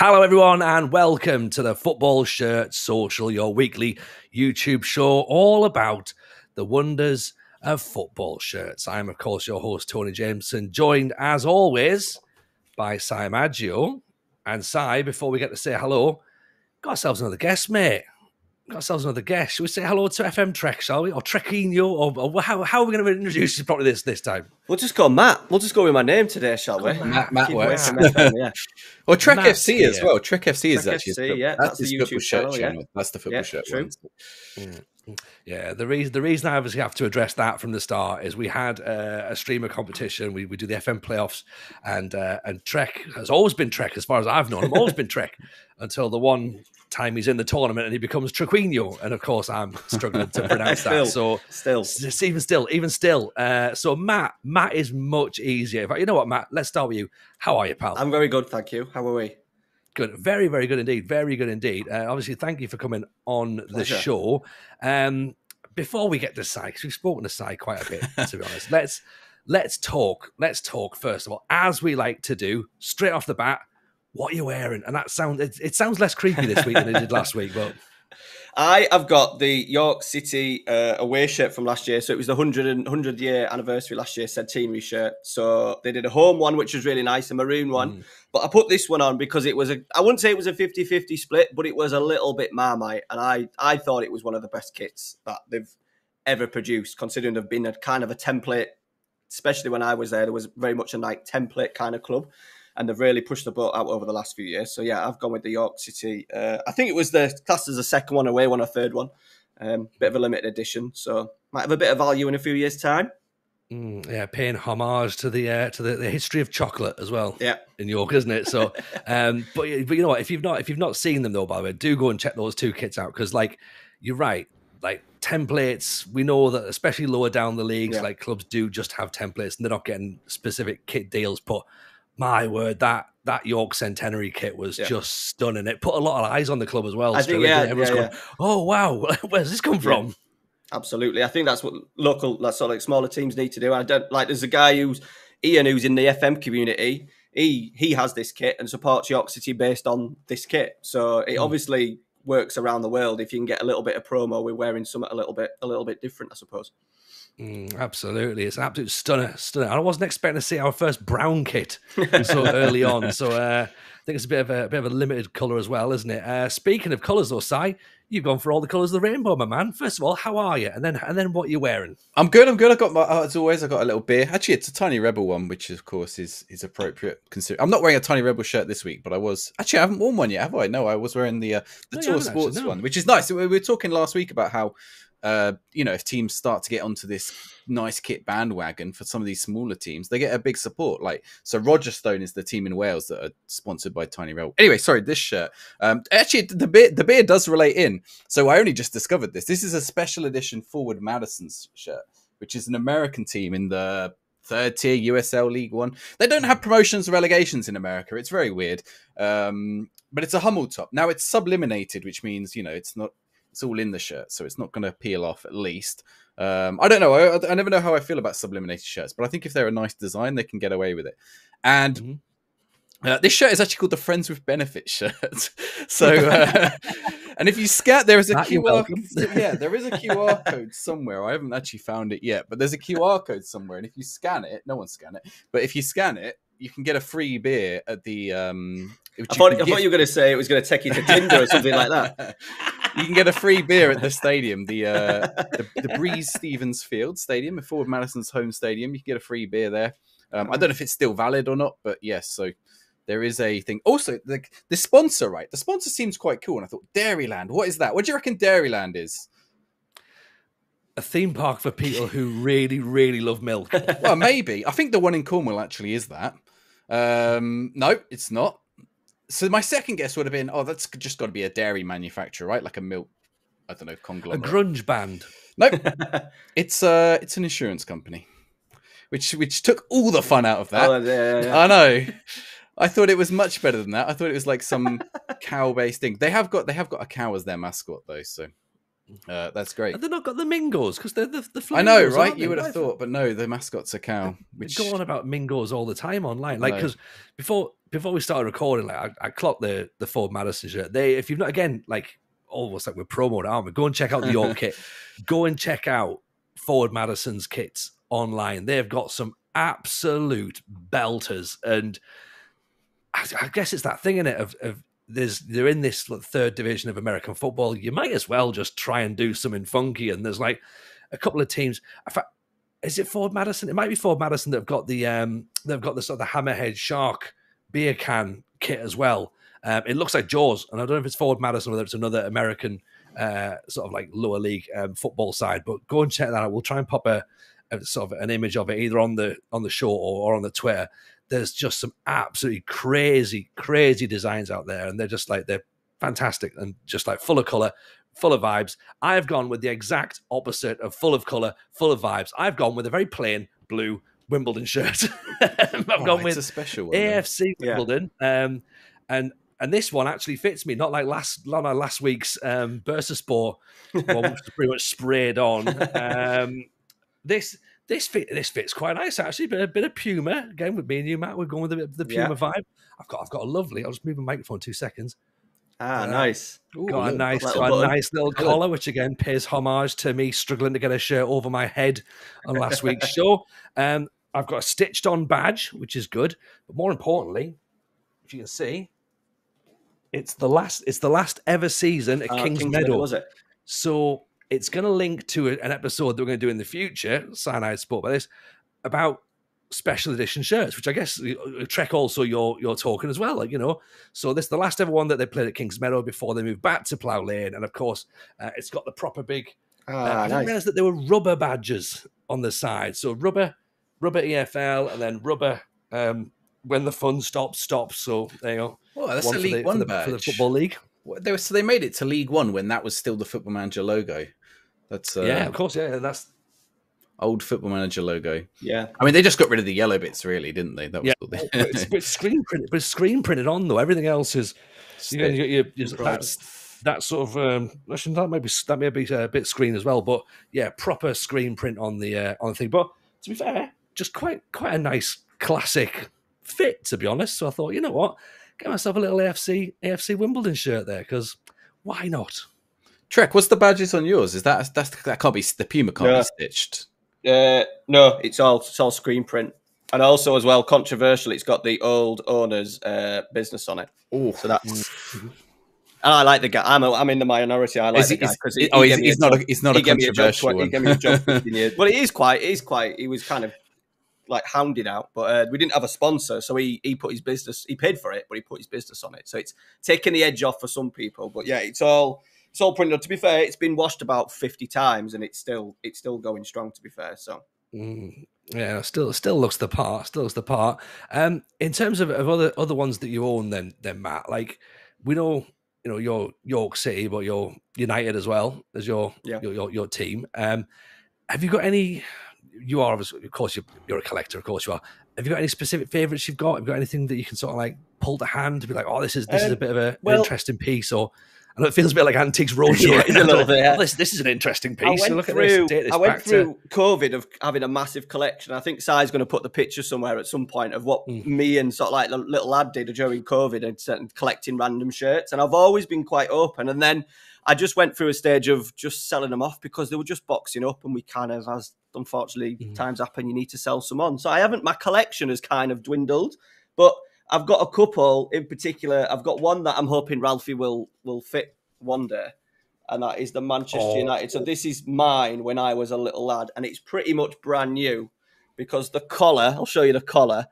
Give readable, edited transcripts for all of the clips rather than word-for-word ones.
Hello, everyone, and welcome to the Football Shirt Social, your weekly YouTube show all about the wonders of football shirts. I am, of course, your host, Tony Jameson, joined, as always, by Si Maggio. And Si, before we get to say hello, got ourselves another guest, mate. Got ourselves another guest. Shall we say hello to FCTreq, shall we? Or Trequinho? Or how are we going to introduce you properly this time? We'll just go Matt. We'll just go with my name today, shall we? Matt works. Yeah. Or Treq Matt's FC as here. well. Treq FC is Treq actually FC, yeah, that's the football YouTube shirt channel, yeah. That's the football shirt true. one. Yeah, the reason I obviously have to address that from the start is we had a streamer competition. We do the FM playoffs, and Treq has always been Treq as far as I've known him. Always been Treq until the one time he's in the tournament and he becomes Trequinho, and of course I'm struggling to pronounce that. So even still. So Matt is much easier. In fact, you know what, Matt? Let's start with you. How are you, pal? I'm very good, thank you. How are we? Good. Very, very good indeed. Very good indeed. Obviously, thank you for coming on the show. Before we get to Si, because we've spoken to Si quite a bit, to be honest, let's talk. Let's talk, first of all, as we like to do, straight off the bat, what are you wearing? And that it sounds less creepy this week than it did last week, but... I have got the York City away shirt from last year. So it was the 100 year anniversary last year, centenary shirt. So they did a home one, which was really nice, a maroon one. But I put this one on because it was I wouldn't say it was a 50-50 split, but it was a little bit Marmite. And I thought it was one of the best kits that they've ever produced, considering they've been a kind of a template, especially when I was there was very much a Nike template kind of club. And they've really pushed the boat out over the last few years. So, yeah, I've gone with the York City. I think it was the classed as a second one, away one, or third one. Bit of a limited edition. So, might have a bit of value in a few years' time. Yeah, paying homage to the history of chocolate as well. Yeah, in York, isn't it? So, but you know what? If you've not seen them though, by the way, do go and check those two kits out, because like you're right, like templates. We know that especially lower down the leagues, like clubs do just have templates, and they're not getting specific kit deals. But my word, that York Centenary kit was just stunning. It put a lot of eyes on the club as well. I think, everyone's going, oh wow, where's this come from? Absolutely. I think that's what that's sort of like smaller teams need to do. I don't like. There's a guy Ian who's in the FM community. He has this kit and supports York City based on this kit. So it obviously works around the world if you can get a little bit of promo. We're wearing something a little bit different, I suppose. Absolutely, it's an absolute stunner. I wasn't expecting to see our first brown kit so early on. So I think it's a bit of a limited colour as well, isn't it? Speaking of colours, though, Si, you've gone for all the colours of the rainbow, my man. First of all, how are you? And then what you're wearing? I'm good. I got as always, I got a little beer. Actually, it's a Tiny Rebel one, which of course is appropriate. I'm not wearing a Tiny Rebel shirt this week, but I was. Actually, I haven't worn one yet, have I? No, I was wearing the Tour Sports one, which is nice. We were talking last week about how if teams start to get onto this nice kit bandwagon for some of these smaller teams, they get a big support. Like, so Rogerstone is the team in Wales that are sponsored by Tiny Rebel. Anyway, sorry, this shirt. Actually, the beer does relate in. So I only just discovered this. This is a special edition Forward Madison's shirt, which is an American team in the third tier USL League One. They don't have promotions or relegations in America. It's very weird. But it's a Hummel top. Now it's subliminated, which means, it's all in the shirt, so it's not going to peel off at least. I don't know. I never know how I feel about subliminated shirts, but I think if they're a nice design, they can get away with it. And this shirt is actually called the Friends with Benefits shirt. So, and if you scan, there is a QR. There is a QR code somewhere. I haven't actually found it yet, but there's a QR code somewhere, and if you scan it, no one scan it, but if you scan it, you can get a free beer at the. I thought you were going to say it was going to take you to Tinder or something like that. You can get a free beer at the stadium, the Breeze Stevens Field Stadium, the Forward Madison's home stadium. You can get a free beer there. I don't know if it's still valid or not, but yes. So there is a thing. Also, the sponsor, right? The sponsor seems quite cool, and I thought Dairyland. What is that? What do you reckon Dairyland is? A theme park for people who really, really love milk. Well, maybe. I think the one in Cornwall actually is that. No, it's not. So my second guess would have been, that's just got to be a dairy manufacturer, right? Like a milk, I don't know, conglomerate. A grunge band. Nope. It's an insurance company, which took all the fun out of that. Yeah. I know. I thought it was much better than that. I thought it was like some cow-based thing. They have got a cow as their mascot though, so that's great. Have they not got the Mingos? Because they're the flamingos, I know, right? You would have thought, but no, the mascot's a cow. Which go on about Mingos all the time online, like because before before we started recording, like I clocked the Ford Madison shirt. If you've not, again, like almost like we're promoting, aren't we? Go and check out the York kit. Go and check out Ford Madison's kits online. They've got some absolute belters, and I guess it's that thing in it of they're in this third division of American football. You might as well just try and do something funky. And there's like a couple of teams. In fact, is it Ford Madison? It might be Ford Madison that have got the sort of the Hammerhead Shark beer can kit as well. It looks like Jaws, and I don't know if it's Ford Madison or whether it's another American sort of like lower league football side. But go and check that out. We'll try and pop a sort of an image of it either on the show or on the Twitter. There's just some absolutely crazy designs out there, and they're fantastic and just like full of color, full of vibes. I've gone with the exact opposite of full of color, full of vibes. I've gone with a very plain blue Wimbledon shirt. I've gone with a special one, AFC Wimbledon, and this one actually fits me. Not like last week's Bursaspor one, which was pretty much sprayed on. This fits quite nice actually. But a bit of Puma again with me and you, Matt. We're going with the Puma vibe. I've got a lovely. I'll just move the microphone 2 seconds. Nice. Got a nice little collar, which again pays homage to me struggling to get a shirt over my head on last week's show. I've got a stitched on badge, which is good. But more importantly, if you can see, it's the last ever season at King's Meadow. Was it? So it's going to link to an episode that we're going to do in the future. Cyanide spoke about this, about special edition shirts, which I guess Treq also you're talking as well, like, you know. So this is the last ever one that they played at Kings Meadow before they moved back to Plough Lane, and of course it's got the proper big. I didn't realize that there were rubber badges on the side. So rubber EFL, and then rubber when the fun stops. So there you go. Well, that's a League One badge for the Football League. So they made it to League One when that was still the Football Manager logo. That's yeah, of course, yeah. That's old Football Manager logo. Yeah, I mean they just got rid of the yellow bits, really, didn't they? That was it's screen printed, but screen printed on though. Everything else is that sort of that may be a bit screen as well, but yeah, proper screen print on the thing. But to be fair, just quite a nice classic fit, to be honest. So I thought, you know what, get myself a little AFC Wimbledon shirt there, because why not? Treq, what's the badges on yours? Is that can't be, the Puma can't be stitched? No, it's all screen print, and also as well, controversial, it's got the old owner's business on it. Oh, so that's. And I like the guy. I'm in the minority. I like the guy because he's not a controversial one. He gave me a job 15 years. Well, it is quite. He was kind of like hounded out, but we didn't have a sponsor, so he put his business. He paid for it, but he put his business on it. So it's taking the edge off for some people. But yeah, it's all printed. To be fair, it's been washed about 50 times, and it's still going strong. To be fair, so. Yeah, still looks the part. Still looks the part. In terms of other ones that you own, then Matt, like we know. You know, you're York City, but you're United as well as your team. Have you got any? You are obviously, of course, you're a collector. Of course, you are. Have you got any specific favourites you've got? Have you got anything that you can sort of like pull to hand to be like, oh, this is a bit of an interesting piece, or? I know it feels a bit like Antiques Roadshow. Yeah, a little bit. Yeah. This is an interesting piece. I went through COVID of having a massive collection. I think Si's going to put the picture somewhere at some point of what me and sort of like the little lad did during COVID and collecting random shirts. And I've always been quite open. And then I just went through a stage of just selling them off because they were just boxing up, and we kind of, as unfortunately times happen, you need to sell some on. So my collection has kind of dwindled, but I've got a couple in particular. I've got one that I'm hoping Ralphie will fit one day, and that is the Manchester United. So this is mine when I was a little lad, and it's pretty much brand new because the collar, I'll show you the collar,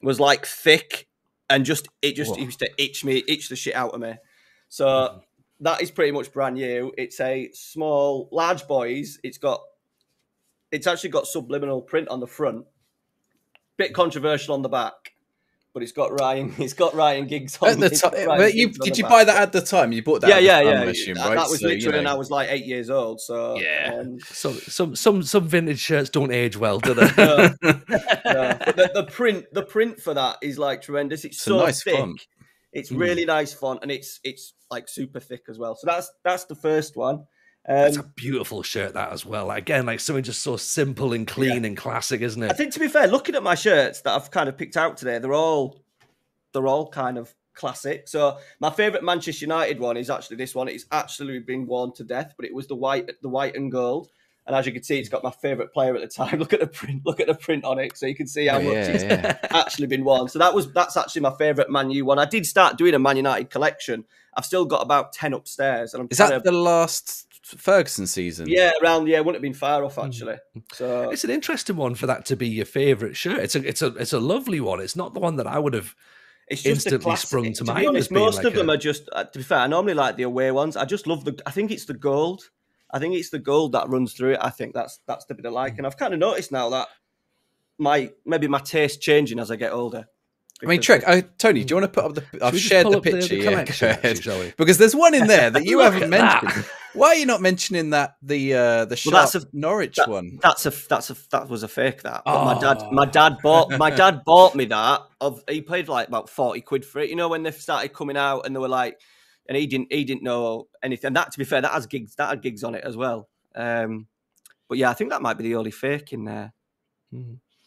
was like thick and it used to itch the shit out of me. So that is pretty much brand new. It's a large boys. It's actually got subliminal print on the front. Bit controversial on the back. But it's got Ryan Giggs on. Did you buy that at the time? You bought that? Yeah. I assume, right? That was literally when I was like 8 years old. So yeah. So some vintage shirts don't age well, do they? No. But the print for that is like tremendous. It's so nice thick. font. It's really nice font, and it's like super thick as well. So that's the first one. That's a beautiful shirt, that as well. Again, like something just so simple and clean and classic, isn't it? I think, to be fair, looking at my shirts that I've kind of picked out today, they're all they're all kind of classic. So my favourite Manchester United one is actually this one. It's actually been worn to death, but it was the white and gold. And as you can see, it's got my favourite player at the time. Look at the print. Look at the print on it, so you can see how much it's actually been worn. So that's actually my favourite Man U one. I did start doing a Man United collection. I've still got about 10 upstairs. And is that the last Ferguson season? Yeah, around. Yeah, it wouldn't have been far off actually. So it's an interesting one for that to be your favourite shirt. It's a lovely one. It's not the one that I would have. It's just instantly sprung to mind. To be honest, most of them are just. To be fair, I normally like the away ones. I just love I think it's the gold. I think it's the gold that runs through it. I think that's the bit I like, and I've kind of noticed now that maybe my taste changing as I get older. I mean, Treq, Tony, do you want to put up the? I've shared the picture, actually, because there's one in there that you haven't mentioned. Why are you not mentioning that the Norwich one? That was a fake. But my dad bought me that. He paid like about 40 quid for it. You know when they started coming out and they were like. And he didn't know anything. That, to be fair, that had gigs on it as well. But yeah, I think that might be the only fake in there.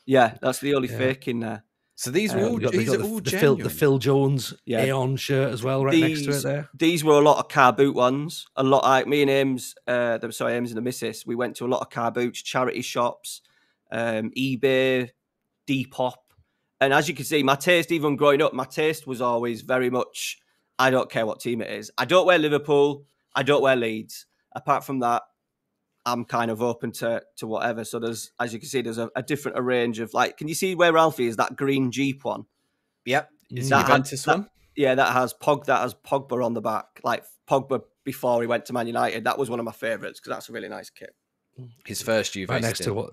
Yeah, that's the only fake in there. So these are all the Phil Jones Aeon shirt as well, right next to it there. These were a lot of car boot ones. A lot like me and Ames, Ames and the missus. We went to a lot of car boots, charity shops, eBay, Depop, and as you can see, my taste, even growing up, my taste was always very much. I don't care what team it is. I don't wear Liverpool. I don't wear Leeds. Apart from that, I'm kind of open to whatever. So there's, as you can see, there's a different range of like. Can you see where Ralphie is? That green Jeep one. Yep. Is that Juventus one? Yeah, that has Pogba on the back. Like Pogba before he went to Man United. That was one of my favourites because that's a really nice kit. His first Juve. Right next to what?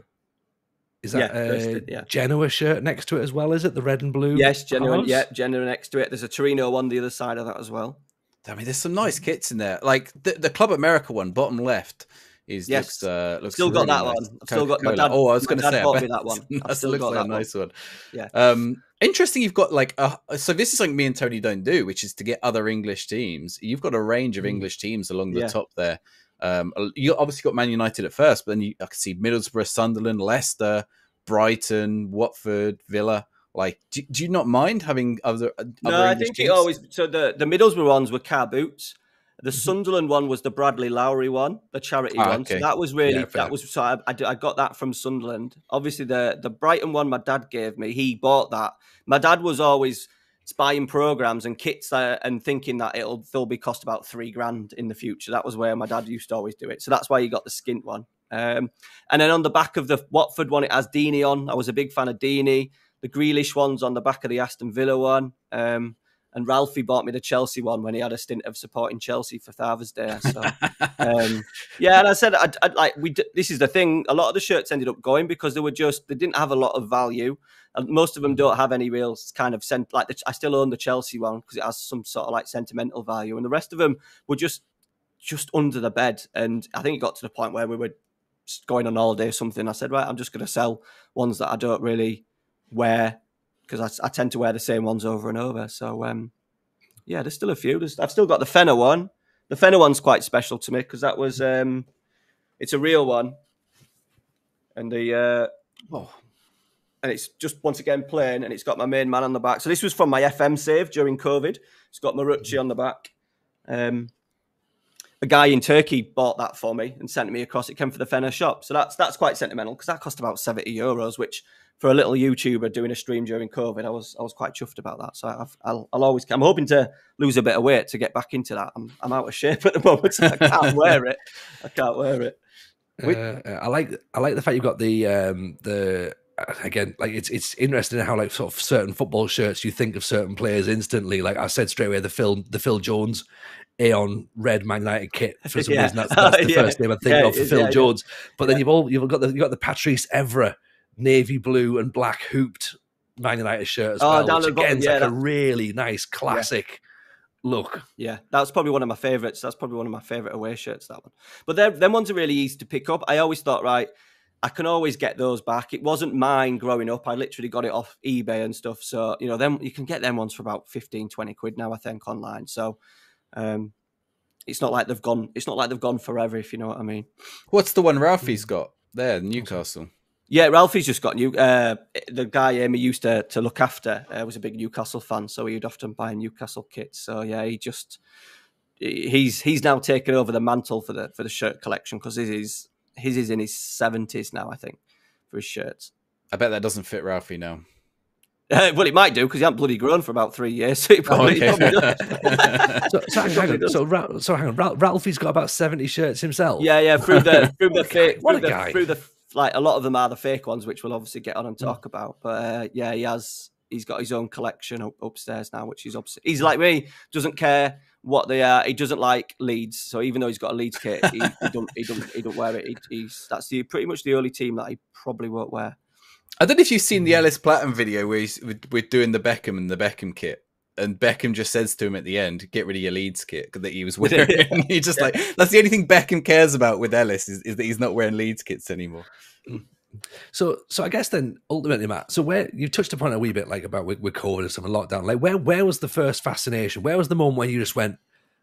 Is that Genoa shirt next to it as well? Is it the red and blue? Yes, Genoa. Yeah, Genoa next to it. There's a Torino one the other side of that as well. I mean, there's some nice kits in there. Like the Club America one, bottom left, looks still got really that nice. one. I've still got my dad. I was going to say, bought me that one. That looks like a nice one. Yeah. Interesting. You've got like so this is something me and Tony don't do, which is to get other English teams. You've got a range of English teams along the top there. You obviously got Man United at first, but then I could see Middlesbrough, Sunderland, Leicester, Brighton, Watford, Villa. Like, do you not mind having other No, I think teams? It always. So the Middlesbrough ones were car boots. The Sunderland one was the Bradley Lowry one, the charity one. Okay. So that was really So I got that from Sunderland. Obviously, the Brighton one my dad gave me. He bought that. My dad was always buying programs and kits and thinking that they'll be cost about $3,000 in the future. That was where my dad used to always do it. So that's why he got the skint one. And then on the back of the Watford one, it has Deeney on. I was a big fan of Deeney. The Grealish one's on the back of the Aston Villa one. And Ralphie bought me the Chelsea one when he had a stint of supporting Chelsea for Father's Day. So, and I said, this is the thing. A lot of the shirts ended up going because they didn't have a lot of value. And most of them don't have any real kind of I still own the Chelsea one because it has some sort of like sentimental value. And the rest of them were just under the bed. And I think it got to the point where we were going on holiday or something. I said, right, I'm just going to sell ones that I don't really wear because I tend to wear the same ones over and over. So, there's still a few. I've still got the Fenner one. The Fenner one's quite special to me because that was, it's a real one. And and it's just, once again, plain, and it's got my main man on the back. So this was from my FM save during COVID. It's got Marucci on the back. A guy in Turkey bought that for me and sent me across. It came for the Fenner shop. So that's quite sentimental because that cost about €70, which for a little YouTuber doing a stream during COVID, I was quite chuffed about that. So I'm hoping to lose a bit of weight to get back into that. I'm out of shape at the moment. So I can't wear it. I like the fact you've got the again, like it's interesting how like sort of certain football shirts you think of certain players instantly. Like I said straight away, the Phil Jones Aeon red Man United kit for some reason. That's the first name I think of for Phil Jones. But then you've got the Patrice Evra navy blue and black hooped Man United shirt as well, which again is like a really nice classic look. Yeah, that's probably one of my favourites. That's probably one of my favourite away shirts, that one. But them ones are really easy to pick up. I always thought, right, I can always get those back. It wasn't mine growing up. I literally got it off eBay and stuff. So, them you can get them ones for about 15, 20 quid now, I think, online. So it's not like they've gone forever, if you know what I mean. What's the one Ralphie's got there, Newcastle? Yeah, Ralphie's just got new. The guy Amy used to look after was a big Newcastle fan, so he'd often buy Newcastle kits. So yeah, he's now taken over the mantle for the shirt collection because his is in his 70s now, I think, for his shirts. I bet that doesn't fit Ralphie now. Well, it might do because he hasn't bloody grown for about 3 years. So he probably, okay. does. Hang on. Ralphie's got about 70 shirts himself. Yeah. Through the fake, what a guy. through the like a lot of them are the fake ones, which we'll obviously get on and talk about. But yeah, he's got his own collection upstairs now, which he's like me, doesn't care what they are. He doesn't like Leeds, so even though he's got a Leeds kit, he don't wear it. That's pretty much the only team that he probably won't wear. I don't know if you've seen the Ellis Platten video where we're doing the Beckham and the Beckham kit. And Beckham just says to him at the end, "Get rid of your Leeds kit," that he was wearing. He just like, that's the only thing Beckham cares about with Ellis is that he's not wearing Leeds kits anymore. So I guess then ultimately, Matt. So where you touched upon it a wee bit, like about with COVID and stuff and lockdown. Like where was the first fascination? Where was the moment where you just went,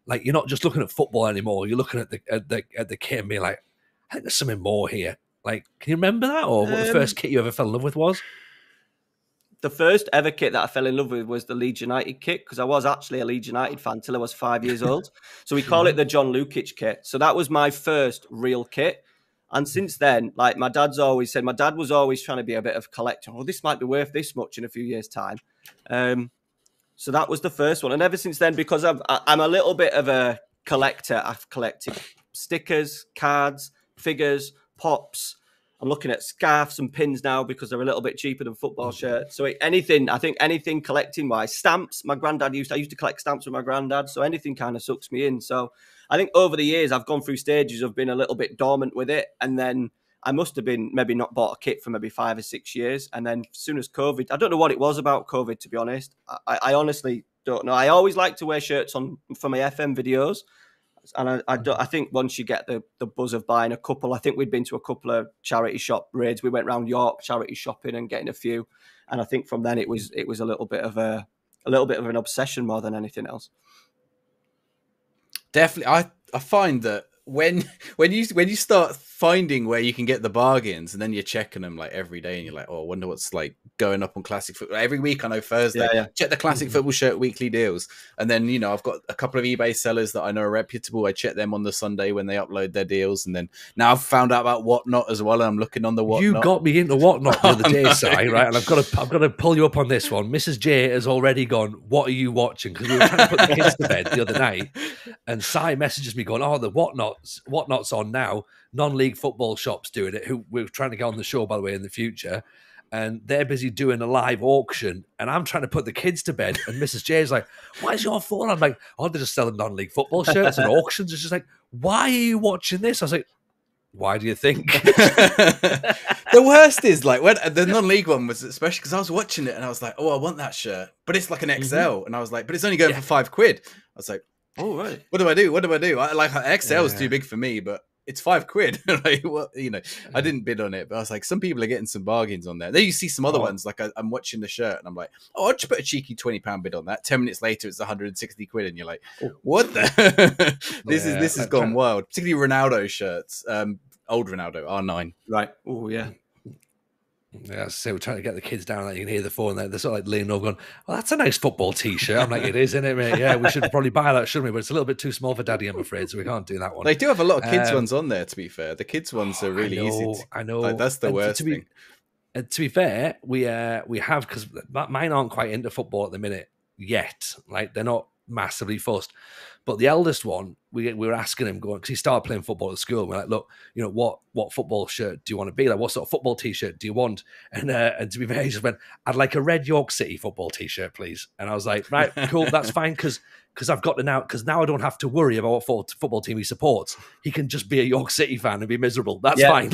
like, you're not just looking at football anymore. You're looking at the kit and being like, I think there's something more here. Like, can you remember that, or what the first kit you ever fell in love with was? The first ever kit that I fell in love with was the Leeds United kit, because I was actually a Leeds United fan till I was 5 years old. So we call it the John Lukic kit. So that was my first real kit. And since then, like my dad was always trying to be a bit of a collector. Oh, this might be worth this much in a few years' time. So that was the first one. And ever since then, because I'm a little bit of a collector, I've collected stickers, cards, figures, pops. I'm looking at scarves and pins now because they're a little bit cheaper than football shirts. So anything collecting wise, stamps. I used to collect stamps with my granddad. So anything kind of sucks me in. So I think over the years, I've gone through stages of being a little bit dormant with it. And then I must have been maybe not bought a kit for maybe 5 or 6 years. And then as soon as COVID, I don't know what it was about COVID, to be honest. I honestly don't know. I always like to wear shirts for my FM videos. And I think once you get the buzz of buying a couple, I think we'd been to a couple of charity shop raids. We went around York charity shopping and getting a few. And I think from then it was a little bit of an obsession more than anything else. Definitely, I find that when you start finding where you can get the bargains, and then you're checking them like every day, and you're like, oh, I wonder what's like going up on classic football every week. I know Thursday, check the classic football shirt weekly deals, and then I've got a couple of eBay sellers that I know are reputable. I check them on the Sunday when they upload their deals, and then now I've found out about Whatnot as well, and I'm looking on the Whatnot. You got me into Whatnot the other day, Si, right? And I've got to pull you up on this one. Mrs. J has already gone, what are you watching? Because we were trying to put the kids to bed the other night, and Si messages me going, oh, the Whatnot's on now. Non-league football shops doing it, who we're trying to get on the show, by the way, in the future. And they're busy doing a live auction. And I'm trying to put the kids to bed. And Mrs. J is like, why is your phone? I'm like, oh, they're just selling non-league football shirts and auctions. It's just like, why are you watching this? I was like, why do you think? The worst is like when the non-league one was, especially because I was watching it and I was like, oh, I want that shirt. But it's like an XL. And I was like, but it's only going for £5. I was like, oh, right. What do I do? XL is too big for me, but it's £5. Like, what, I didn't bid on it, but I was like, some people are getting some bargains on there. Then you see some other ones, like I'm watching the shirt and I'm like, oh, I'll just put a cheeky £20 bid on that. 10 minutes later, it's 160 quid, and you're like, what the? This has gone wild. Particularly Ronaldo shirts, old Ronaldo, R9. Right. Oh yeah. Yeah, so we're trying to get the kids down. Like, you can hear the phone. They're sort of like leaning over, going, "Well, that's a nice football T-shirt." I'm like, "It is, isn't it, mate? Yeah, we should probably buy that, shouldn't we? But it's a little bit too small for Daddy, I'm afraid, so we can't do that one." They do have a lot of kids ones on there. To be fair, the kids ones are really easy. I know. Like, that's the worst thing. To be fair, we have, because mine aren't quite into football at the minute yet. Like, they're not massively fussed. But the eldest one, we were asking him, going, because he started playing football at school. We're like, look, what football shirt do you want to be? Like, what sort of football T-shirt do you want? And to be fair, he just went, I'd like a red York City football T-shirt, please. And I was like, right, cool, that's fine, because I've got to now, because now I don't have to worry about what football team he supports. He can just be a York City fan and be miserable. That's fine.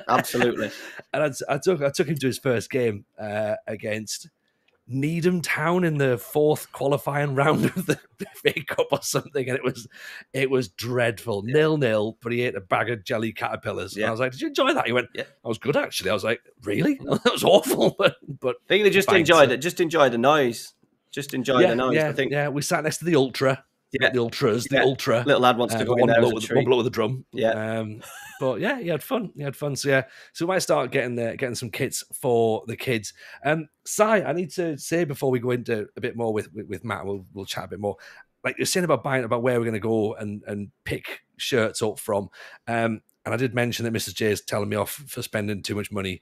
Absolutely. And I took him to his first game against Needham Town in the 4th qualifying round of the FA Cup or something, and it was dreadful. 0-0, but he ate a bag of jelly caterpillars. And I was like, did you enjoy that? He went, yeah, I was good, actually. I was like, really? That was awful. But I think they just enjoyed it. Just enjoy the noise. Just enjoy the noise. Yeah, I think. Yeah, we sat next to the Ultra. the ultras, the ultra. Little lad wants to go in one there bloke with a drum. Yeah. But yeah, he had fun. So we might start getting some kits for the kids. Si, I need to say before we go into a bit more with Matt, we'll chat a bit more. Like you're saying about where we're going to go and pick shirts up from. And I did mention that Mrs. J is telling me off for spending too much money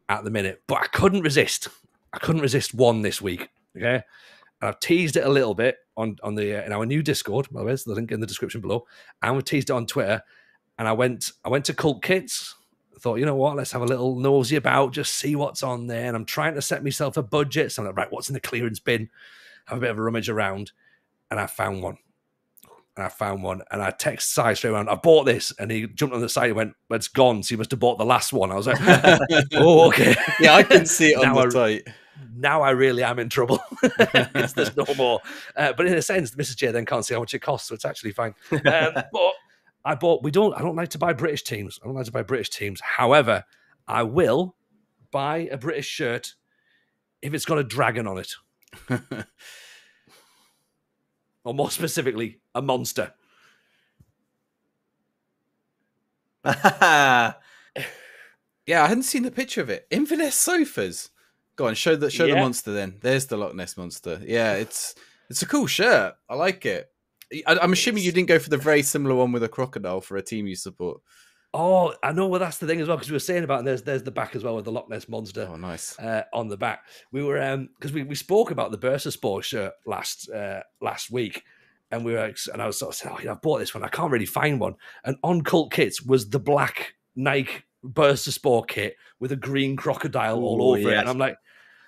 at the minute, but I couldn't resist. One this week. Okay. And I've teased it a little bit on the in our new Discord. By the way, there's the link in the description below. And we teased it on Twitter. And I went to Cult Kits. I thought, you know what? Let's have a little nosy about, just see what's on there. And I'm trying to set myself a budget. So I'm like, right, what's in the clearance bin? Have a bit of a rummage around. And I found one. And I texted Si straight around, I bought this. And he jumped on the site and went, well, it's gone. So you must have bought the last one. I was like, oh, okay. Yeah, I can see it on the site. Now I really am in trouble because there's no more. But in a sense, Mrs. J then can't see how much it costs. So it's actually fine. But I don't like to buy British teams. However, I will buy a British shirt if it's got a dragon on it. Or more specifically, a monster. Yeah, I hadn't seen the picture of it. Inverness sofas. Go on, show the monster then. There's the Loch Ness monster. Yeah, it's a cool shirt. I like it. I'm assuming you didn't go for the very similar one with a crocodile for a team you support. Oh, I know. Well, that's the thing as well, because we were saying about, and there's the back as well with the Loch Ness monster. Oh, nice. On the back. We were because we spoke about the Bursaspor shirt last week, and I was sort of saying, I've bought this one. I can't really find one. And on Cult Kits was the black Nike Bursaspor kit with a green crocodile all over it, and I'm like,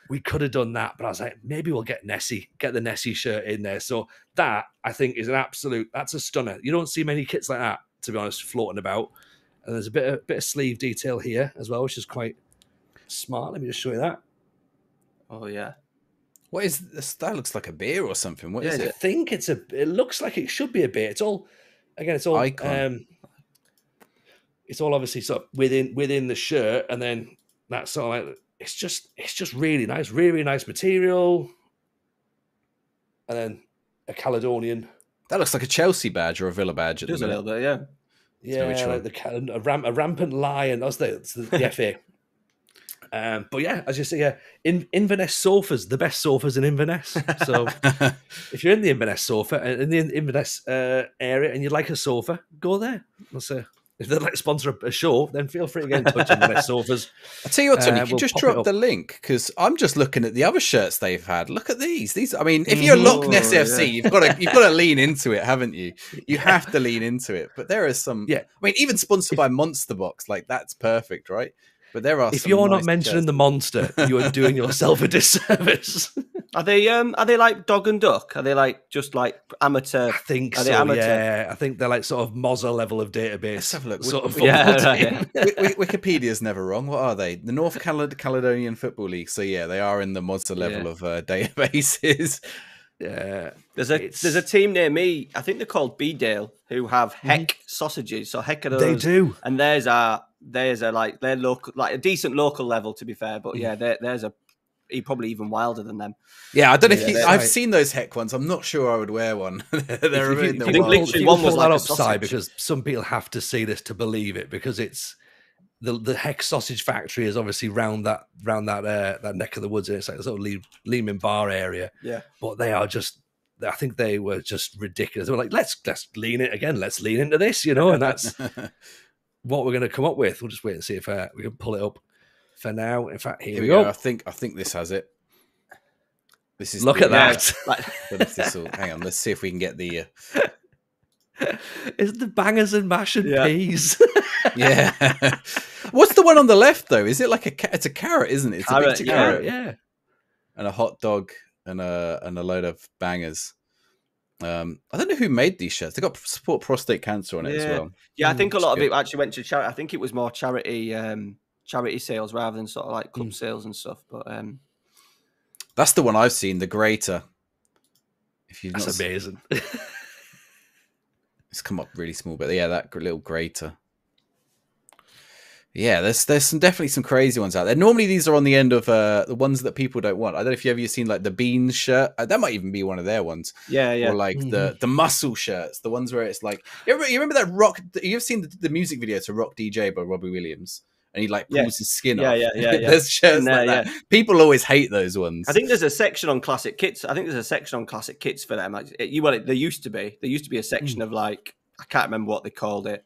we could have done that, but I was like, maybe we'll get the Nessie shirt in there. So that, I think, is that's a stunner. You don't see many kits like that, to be honest, floating about. And there's a bit of sleeve detail here as well, which is quite smart. Let me just show you that. Oh, yeah. What is this? That looks like a beer or something. What is it? I think it looks like it should be a beer. It's all Icon. It's all obviously sort of within the shirt, and then that's sort of like, it's just really nice material. And then a Caledonian. That looks like a Chelsea badge or a Villa badge. It does a little bit, yeah. Yeah, like a rampant lion. That's the FA. But yeah, as you say, Inverness sofas, the best sofas in Inverness. So if you're in the Inverness in the Inverness area and you'd like a sofa, go there. If they'd like to sponsor a show, then feel free to get in touch on Inverness sofas. I'll tell you what, Tony, you can just drop the link, because I'm just looking at the other shirts they've had. Look at these. I mean, if you're Loch Ness FC, you've got to lean into it, haven't you? You have to lean into it. But there are some. Yeah. I mean, even sponsored by Monster Box, like that's perfect, right? But there are. If you're not mentioning the monster, you are doing yourself a disservice. Are they like dog and duck? Are they like just like amateur? I think so. Amateur? Yeah, I think they're like sort of Mozza level of database. Let's have a look. Sort of Wikipedia's never wrong. What are they? The North Caledonian Football League. So yeah, they are in the Mozza level of databases. Yeah, there's a team near me. I think they're called Bedale, who have Heck sausages. So Heck are those. They do, and theirs are like they're local, like a decent local level, to be fair. But yeah, there's probably even wilder than them. Yeah, I don't know if I've seen those Heck ones. I'm not sure I would wear one. They're I think literally one was like a sausage. Because some people have to see this to believe it, because it's the Heck sausage factory is obviously round that neck of the woods. It's like the sort of Lehman Bar area. Yeah, but they are just. I think they were just ridiculous. They were like, let's lean it again. Let's lean into this, and that's what we're going to come up with. We'll just wait and see if we can pull it up. For now, in fact, here we go. I think this has it. This is look at that. Hang on, let's see if we can get the. Is the bangers and mash and peas? Yeah. What's the one on the left though? Is it like it's a carrot, isn't it? It's carrot, a big carrot, yeah. And a hot dog and a load of bangers. I don't know who made these shirts. They got support prostate cancer on it as well. Yeah, I think a lot of it actually went to charity. I think it was more charity sales rather than sort of like club sales and stuff. But that's the one I've seen, the grater. That's amazing. It's come up really small, but yeah, that little grater. Yeah, there's definitely some crazy ones out there. Normally these are on the end of the ones that people don't want. I don't know if you ever seen like the Beans shirt. That might even be one of their ones. Yeah, yeah. Or like the muscle shirts, the ones where it's like you remember that rock. You've seen the music video to Rock DJ by Robbie Williams, and he like pulls his skin off. Yeah. There's shirts like that. Yeah. People always hate those ones. I think there's a section on classic kits. I think there's a section on classic kits for them. There used to be. There used to be a section of like, I can't remember what they called it.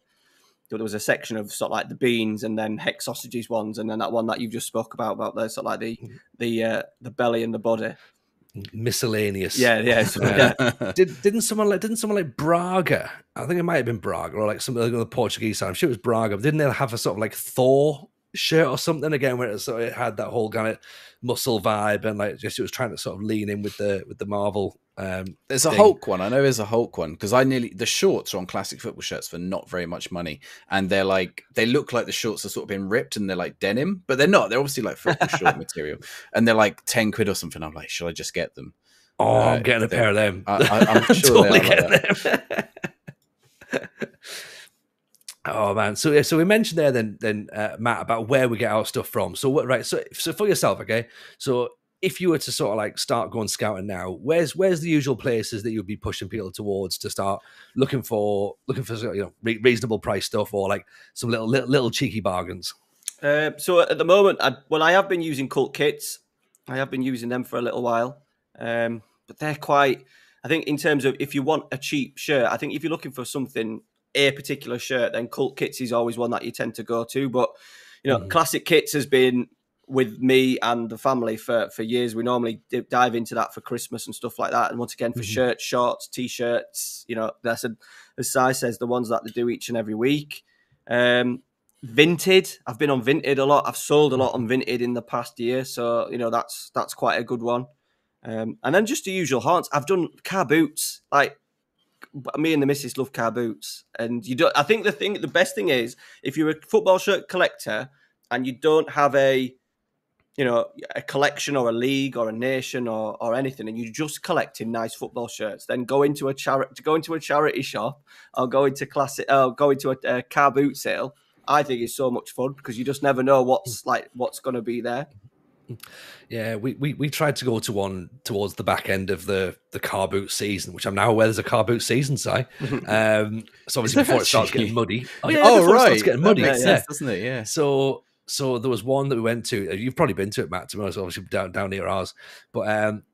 There was a section of sort of like the beans and then hex sausages ones, and then that one that you just spoke about the sort of like the belly and the body. Miscellaneous. Yeah. Didn't someone like Braga? I think it might have been Braga or like some of the Portuguese side. I'm sure it was Braga. But didn't they have a sort of like Thor shirt or something again where it had that whole kind of muscle vibe and like just it was trying to sort of lean in with the Marvel. There's a Hulk one. I know there's a Hulk one because the shorts are on classic football shirts for not very much money, and they look like the shorts are sort of been ripped and they're like denim, but they're not. They're obviously like football short material, and they're like 10 quid or something. I'm like, should I just get them? Oh, I'm getting a pair of them. I'm sure totally they are like that. Oh man, so we mentioned there then Matt about where we get our stuff from. So so for yourself, okay. So if you were to sort of like start going scouting now, where's the usual places that you'd be pushing people towards to start looking for reasonable price stuff or like some little cheeky bargains? So at the moment, I have been using Cult Kits. I have been using them for a little while, but they're quite. I think in terms of if you want a cheap shirt, I think if you're looking for something. A particular shirt, then Cult Kits is always one that you tend to go to. But Classic Kits has been with me and the family for years. We normally dive into that for Christmas and stuff like that. And once again, for shirts, shorts, t-shirts, that's as Si says, the ones that they do each and every week. Vinted, I've been on Vinted a lot. I've sold a lot on Vinted in the past year, so that's quite a good one. And then just the usual haunts. I've done car boots, like. Me and the missus love car boots, and I think the best thing is if you're a football shirt collector and you don't have a collection or a league or a nation or anything, and you're just collecting nice football shirts, then go into a charity shop or go into a car boot sale. I think it's so much fun because you just never know what's going to be there. Yeah, we tried to go to one towards the back end of the car boot season, which I'm now aware there's a car boot season, Si. So obviously before it starts getting muddy. Right. It starts getting muddy, that makes sense, doesn't it? Yeah. So there was one that we went to. You've probably been to it, Matt, to be honest, obviously down near ours. But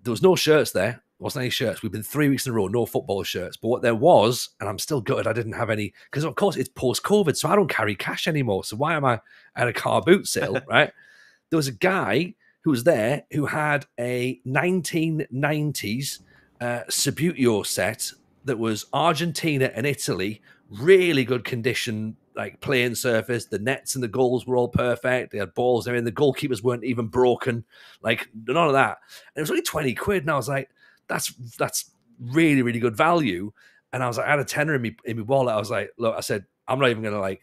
there was no shirts there. There wasn't any shirts. We've been 3 weeks in a row, no football shirts. But what there was, and I'm still gutted I didn't have any, because of course it's post-COVID, so I don't carry cash anymore. So why am I at a car boot sale, right? There was a guy who was there who had a 1990s Subbuteo set that was Argentina and Italy, really good condition, like playing surface. The nets and the goals were all perfect. They had balls there, and the goalkeepers weren't even broken, like none of that. And it was only 20 quid, and I was like, that's really, really good value. And I was like, I had a tenner in my wallet. I was like, look, I said, I'm not even going to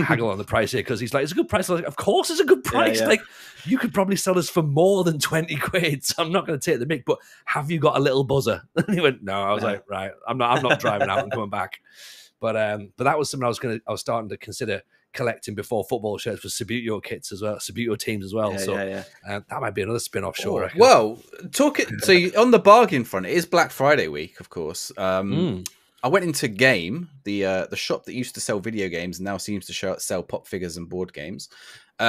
haggle on the price here because he's like, it's a good price. I was like, of course it's a good price. Yeah. Like, you could probably sell us for more than 20 quid, so I'm not going to take the mick, but have you got a little buzzer? And he went, no. I was like, right, I'm not driving out and coming back. But that was something I was starting to consider collecting before football shirts with Subbuteo kits as well, Subbuteo teams as well. That might be another spin-off show. I reckon. Well, so on the bargain front, it is Black Friday week, of course. I went into Game, the shop that used to sell video games and now seems to sell pop figures and board games. They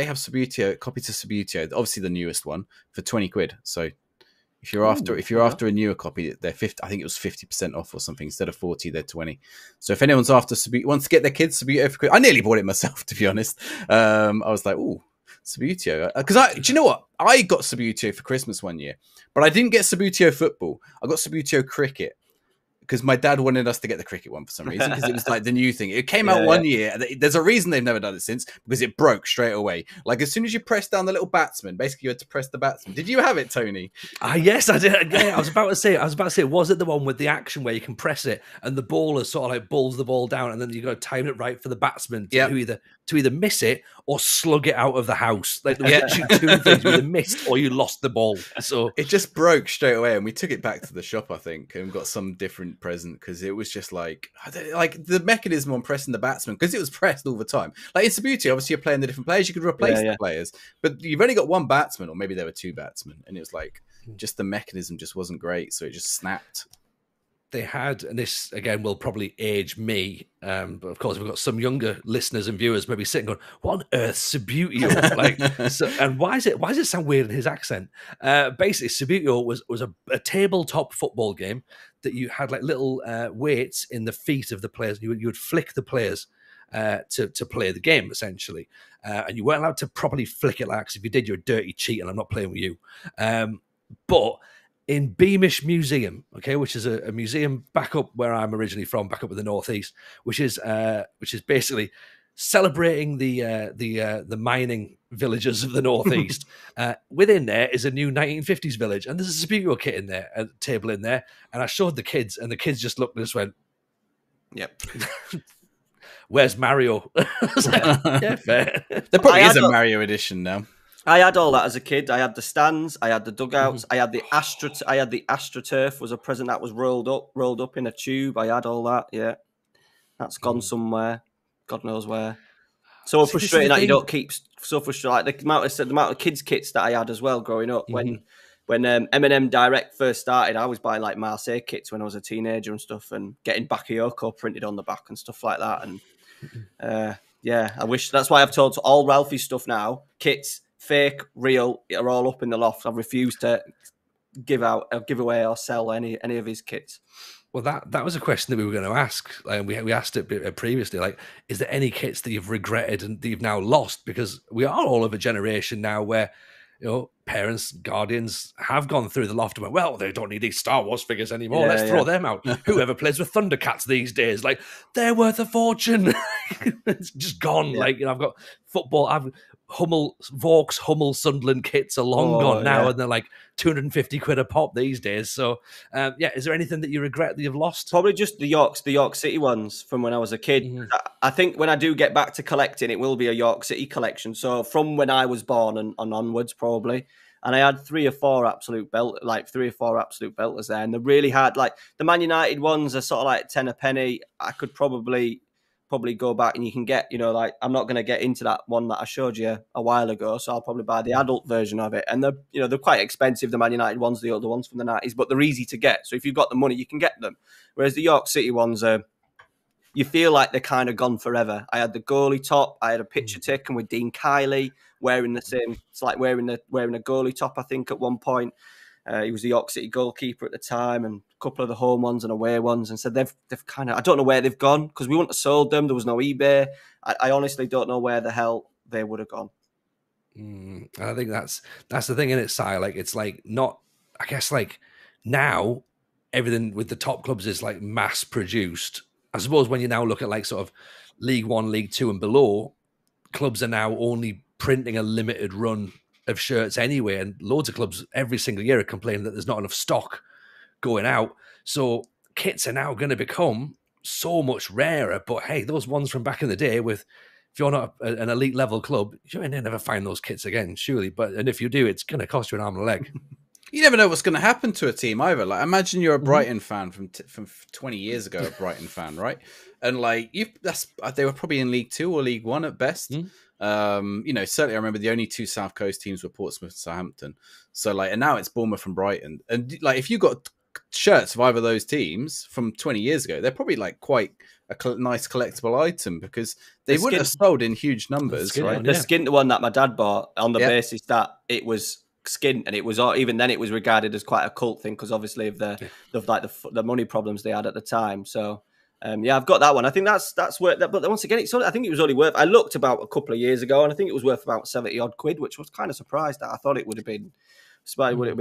have Subbuteo, copies of Subbuteo, obviously the newest one, for 20 quid. So if you're after a newer copy, they're 50. I think it was 50% off or something. Instead of 40, they're 20. So if anyone's after Subbuteo, wants to get their kids Subbuteo for Christmas, I nearly bought it myself, to be honest. I was like, ooh, Subbuteo. Because do you know what? I got Subbuteo for Christmas one year, but I didn't get Subbuteo football. I got Subbuteo cricket. Because my dad wanted us to get the cricket one for some reason, because it was like the new thing. It came out one year. There's a reason they've never done it since, because it broke straight away. Like as soon as you press down the little batsman, basically you had to press the batsman. Did you have it, Tony? Yes, I did. Yeah, I was about to say, was it the one with the action where you can press it and the bowler sort of like bowls the ball down, and then you got to time it right for the batsman to either miss it or slug it out of the house. Like there was literally two things: you either missed or you lost the ball. So it just broke straight away, and we took it back to the shop, I think, and got some different good present because it was just like the mechanism on pressing the batsman, because it was pressed all the time. Like it's a beauty. Obviously, you're playing the different players. You could replace the players, but you've only got one batsman, or maybe there were two batsmen, and it was like just the mechanism just wasn't great, so it just snapped. They had, and this again will probably age me, but of course we've got some younger listeners and viewers maybe sitting going, "What on earth's Subbuteo?" Like, so, and why does it sound weird in his accent? Basically, Subbuteo was a tabletop football game that you had like little weights in the feet of the players. You would flick the players to play the game essentially, and you weren't allowed to properly flick it like, because if you did, you're a dirty cheat, and I'm not playing with you. But in Beamish Museum, okay, which is a museum back up where I'm originally from, back up in the northeast, which is basically celebrating the mining villages of the northeast. Within there is a new 1950s village, and there's a Subbuteo kit in there, a table in there, and I showed the kids, and the kids just looked and just went, "Yep." Where's Mario? Yeah, fair. There probably is a Mario edition now. I had all that as a kid. I had the stands, I had the dugouts, I had the AstroTurf was a present that was rolled up in a tube. I had all that. Yeah, that's gone somewhere. God knows where. So frustrating that you don't keep. So frustrating. Like the amount of kids kits that I had as well growing up. When M&M Direct first started, I was buying like Marseille kits when I was a teenager and stuff, and getting Bakayoko printed on the back and stuff like that. And yeah, I wish. That's why I've told all Ralphie's stuff now. Kits, fake, real, are all up in the loft. I've refused to give away or sell any of his kits. Well, that was a question that we were going to ask. We asked it previously. Like, is there any kits that you've regretted and that you've now lost? Because we are all of a generation now where, you know, parents, guardians have gone through the loft and went, well, they don't need these Star Wars figures anymore. Let's throw them out. Whoever plays with Thundercats these days, like, they're worth a fortune. It's just gone. Yeah. Like, you know, I've got football. Vauxhall Hummel Sunderland kits are long gone now, and they're like 250 quid a pop these days. So, is there anything that you regret that you've lost? Probably just the York City ones from when I was a kid. I think when I do get back to collecting, it will be a York City collection. So from when I was born and onwards, probably. And I had three or four absolute belters there, and they're really hard. Like the Man United ones are sort of like 10 a penny. I could probably go back and you can get, you know, like I'm not going to get into that one that I showed you a while ago, so I'll probably buy the adult version of it. And they're quite expensive, the Man United ones, the older ones from the 90s, but they're easy to get. So if you've got the money, you can get them. Whereas the York City ones you feel like they're kind of gone forever. I had the goalie top. I had a picture taken with Dean Kiley wearing the same. It's like wearing a goalie top, I think, at one point. He was the York City goalkeeper at the time, and a couple of the home ones and away ones. And said they've kind of, I don't know where they've gone because we wouldn't have sold them. There was no eBay. I honestly don't know where the hell they would have gone. I think that's the thing in it, Si. Like it's like not. I guess like now everything with the top clubs is like mass produced. I suppose when you now look at like sort of League One, League Two, and below, clubs are now only printing a limited run of shirts anyway, and loads of clubs every single year are complaining that there's not enough stock going out. So kits are now going to become so much rarer. But hey, those ones from back in the day, if you're not an elite level club, you may never find those kits again, surely. And if you do, it's going to cost you an arm and a leg. You never know what's going to happen to a team either. Like, imagine you're a Brighton fan from 20 years ago, a Brighton fan, right? And like they were probably in League Two or League One at best. You know, certainly I remember the only two South Coast teams were Portsmouth and Southampton. So like, and now it's Bournemouth and Brighton. And like, if you got shirts of either of those teams from 20 years ago, they're probably like quite a nice collectible item because they wouldn't have sold in huge numbers, right? The skin, the one that my dad bought on the basis that it was skin, and it was, even then it was regarded as quite a cult thing because obviously of the money problems they had at the time. So I've got that one. I think that's worth that. But once again, I think it was only worth. I looked about a couple of years ago, and I think it was worth about 70 odd quid, which was kind of surprised at. I thought it would have been,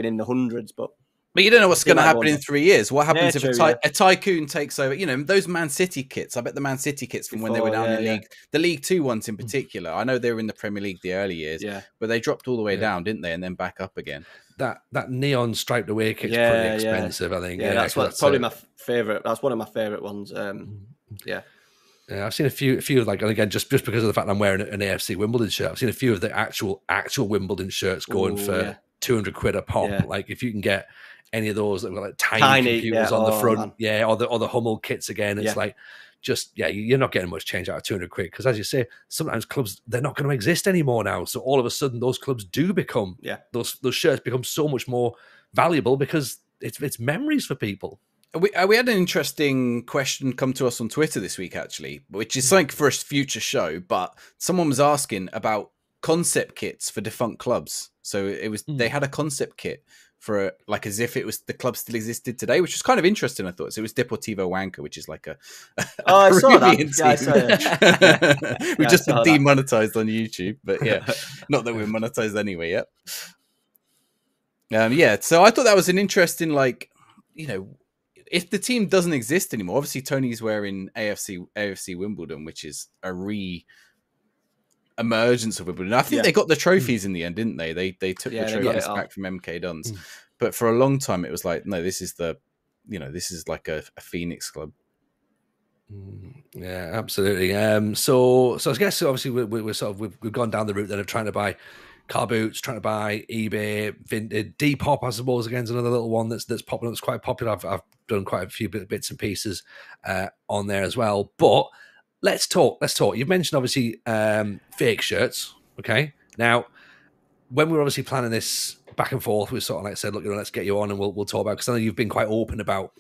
in the hundreds, but you don't know what's going to happen in 3 years. What happens if a tycoon takes over? You know, those Man City kits. I bet the Man City kits from when they were down in League, the League Two ones in particular. I know they were in the Premier League the early years, but they dropped all the way down, didn't they? And then back up again. That neon striped away kit's pretty expensive, I think. Yeah, that's probably my favourite. That's one of my favourite ones. Yeah, I've seen a few like, and again, just because of the fact I'm wearing an AFC Wimbledon shirt, I've seen a few of the actual Wimbledon shirts going for 200 quid a pop. Like if you can get any of those that have got like tiny computers on the front, or the Hummel kits again. It's like, you're not getting much change out of 200 quid, because as you say, sometimes clubs, they're not going to exist anymore now. So all of a sudden, those clubs do become those shirts become so much more valuable because it's memories for people. We had an interesting question come to us on Twitter this week, actually, which is something for a future show. But someone was asking about concept kits for defunct clubs. So it was they had a concept kit for like as if it was the club still existed today, which was kind of interesting. I thought so. It was Deportivo Huanca, which is like a I saw that. team. Yeah, I saw it. We've just been demonetized on YouTube, but not that we're monetized anyway yet. So I thought that was an interesting, like, if the team doesn't exist anymore, obviously Tony's wearing AFC Wimbledon, which is a emergence of Wimbledon. I think they got the trophies in the end, didn't they? They took the trophies back from MK Dons, but for a long time it was like, no, this is this is like a Phoenix club. Yeah, absolutely. So I guess obviously we've gone down the route then of trying to buy car boots, trying to buy eBay, vintage, Depop, I suppose, again, is another little one that's popular. That's quite popular. I've done quite a few bits and pieces on there as well. But let's talk. You've mentioned obviously fake shirts. Okay, now when we were obviously planning this back and forth, we sort of like said, look, let's get you on and we'll talk about, because I know you've been quite open about,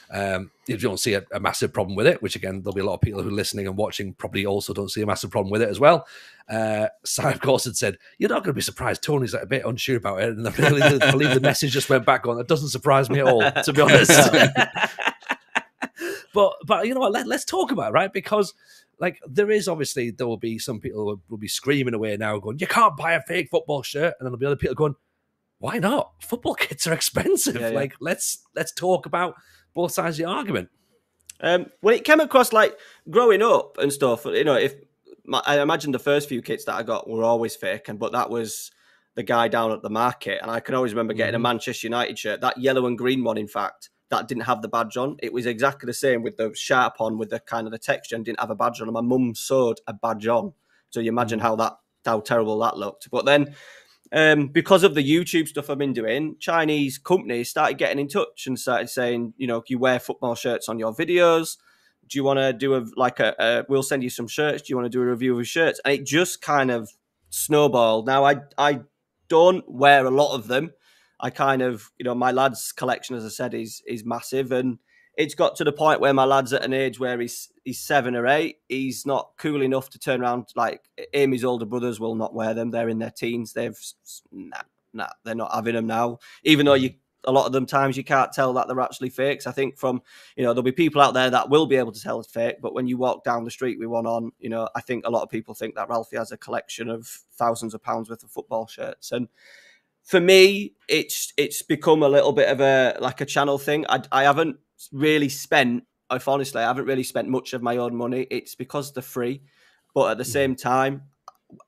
if you don't see a massive problem with it, which again, there'll be a lot of people who are listening and watching probably also don't see a massive problem with it as well. Si, of course, had said, you're not going to be surprised. Tony's like a bit unsure about it. And I believe the message just went back on. That doesn't surprise me at all, to be honest. But you know what, let's talk about it, right? Because like there will be some people who will be screaming away now going, you can't buy a fake football shirt. And then there'll be other people going, why not? Football kits are expensive. Like, let's talk about both sides of the argument. When it came across, like, growing up and stuff, I imagine the first few kits that I got were always fake, but that was the guy down at the market. And I can always remember getting a Manchester United shirt, that yellow and green one, in fact, that didn't have the badge on. It was exactly the same with the sharp on, with the kind of the texture, and didn't have a badge on. And my mum sewed a badge on. So you imagine how terrible that looked. But then, because of the YouTube stuff I've been doing, Chinese companies started getting in touch and started saying, you wear football shirts on your videos. Do you want to do we'll send you some shirts. Do you want to do a review of your shirts? And it just kind of snowballed. Now, I don't wear a lot of them. I kind of, my lad's collection, as I said, is massive. And it's got to the point where my lad's at an age where he's 7 or 8. He's not cool enough to turn around. Like, Amy's older brothers will not wear them. They're in their teens. They're not having them now. Even though a lot of them times you can't tell that they're actually fakes. I think from, there'll be people out there that will be able to tell it's fake. But when you walk down the street with one on, I think a lot of people think that Ralphie has a collection of thousands of pounds worth of football shirts. And for me, it's become a little bit of a channel thing. I haven't really spent, if honestly, I haven't really spent much of my own money. It's because they're free. But at the same time,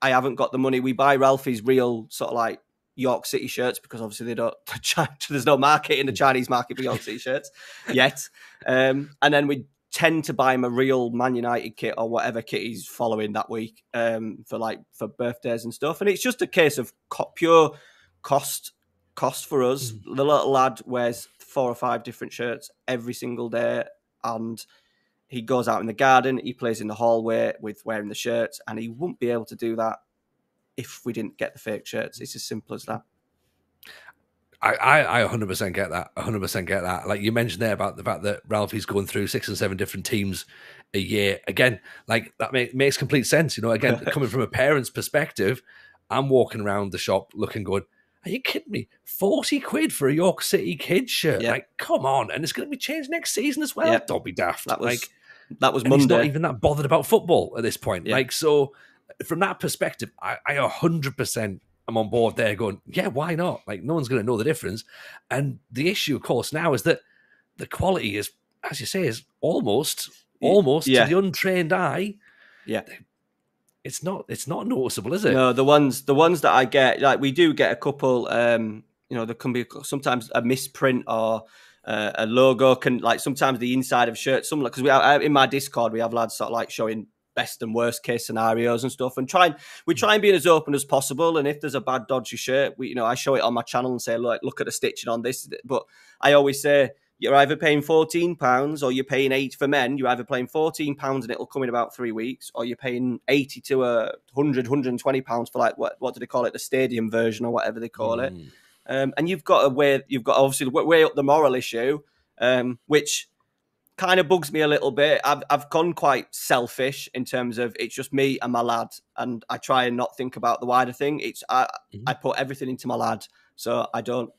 I haven't got the money. We buy Ralphie's real sort of like York City shirts because obviously there's no market in the Chinese market for York City shirts yet. And then we tend to buy him a real Man United kit or whatever kit he's following that week for birthdays and stuff. And it's just a case of pure cost for us. The little lad wears 4 or 5 different shirts every single day, and he goes out in the garden, he plays in the hallway with wearing the shirts, and he wouldn't be able to do that if we didn't get the fake shirts. It's as simple as that. I 100% get that. 100% get that. Like you mentioned there about the fact that Ralphie's going through 6 and 7 different teams a year. Again, like that makes complete sense. Again, coming from a parent's perspective, I'm walking around the shop looking good. Are you kidding me? 40 quid for a York City Kids shirt? Yep. Like, come on. And it's going to be changed next season as well. Yep. Don't be daft. That was Monday. He's not even that bothered about football at this point. Yep. Like, so from that perspective, I 100% am on board there going, yeah, why not? Like, no one's going to know the difference. And the issue, of course, now is that the quality is, as you say, is almost to the untrained eye. Yeah. It's not noticeable, is it? No, the ones that I get, like we do get a couple. There can be sometimes a misprint or a logo. Can, like, sometimes the inside of shirts. Some, because in my Discord we have lads sort of like showing best and worst case scenarios and stuff, and we try and be as open as possible. And if there's a bad dodgy shirt, I show it on my channel and say, look at the stitching on this. But I always say, you're either paying £14 or you're paying £8 for men. You're either paying £14 and it'll come in about 3 weeks, or you're paying £80 to £120 for, like, what do they call it, the stadium version or whatever they call it. And you've got obviously weigh up the moral issue, which kind of bugs me a little bit. I've gone quite selfish in terms of it's just me and my lad, and I try and not think about the wider thing. I put everything into my lad, so I don't.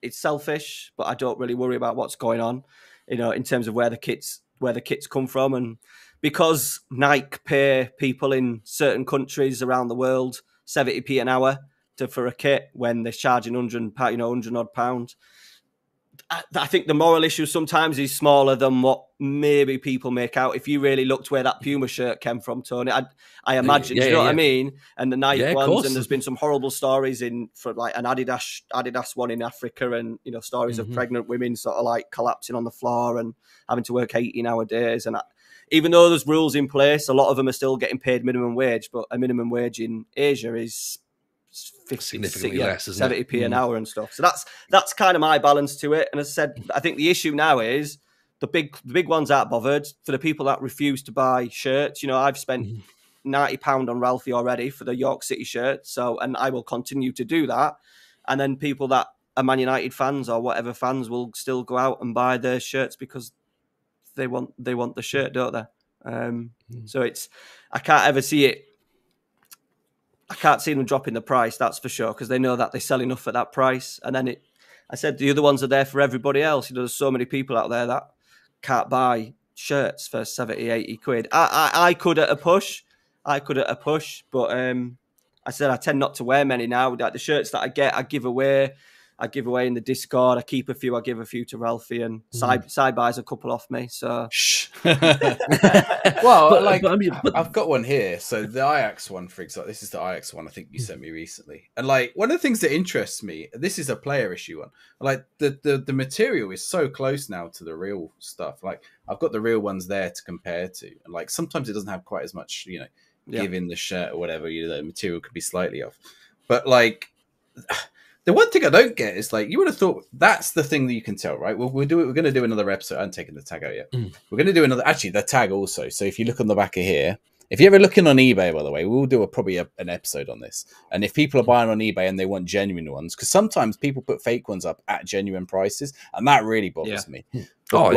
It's selfish, but I don't really worry about what's going on, in terms of where the kits come from. And because Nike pay people in certain countries around the world 70p an hour for a kit when they're charging £100 odd pound. I think the moral issue sometimes is smaller than what maybe people make out. If you really looked where that Puma shirt came from, Tony, I imagine, you know what I mean? And the Nike ones, and there's been some horrible stories for like an Adidas one in Africa, and stories of pregnant women sort of like collapsing on the floor and having to work 18-hour days. And even though there's rules in place, a lot of them are still getting paid minimum wage, but a minimum wage in Asia is significantly less, isn't 70p an hour and stuff. So that's kind of my balance to it. And as I said, I think the issue now is the big ones aren't bothered. For the people that refuse to buy shirts, I've spent £90 on Ralphie already for the York City shirt. So, and I will continue to do that. And then people that are Man United fans or whatever fans will still go out and buy their shirts because they want the shirt, don't they? So I can't ever see it. I can't see them dropping the price, that's for sure, because they know that they sell enough at that price. And then I said the other ones are there for everybody else. There's so many people out there that can't buy shirts for 70, 80 quid. I could at a push, but I said I tend not to wear many now. Like the shirts that I get, I give away in the Discord. I keep a few. I give a few to Ralphie, and side buys a couple off me. So, well, I've got one here. So the Ajax one, for example, this is the Ajax one I think you sent me recently. And like one of the things that interests me, this is a player issue one. Like the material is so close now to the real stuff. Like I've got the real ones there to compare to, and like sometimes it doesn't have quite as much, give in the shirt or whatever. The material could be slightly off, but like. The one thing I don't get is like you would have thought that's the thing that you can tell, right? We're going to do another episode. I haven't taken the tag out yet. We're going to do another. Actually, the tag also. So if you look on the back of here, if you're ever looking on eBay, by the way, we'll do probably an episode on this. And if people are buying on eBay and they want genuine ones, because sometimes people put fake ones up at genuine prices, and that really bothers me. But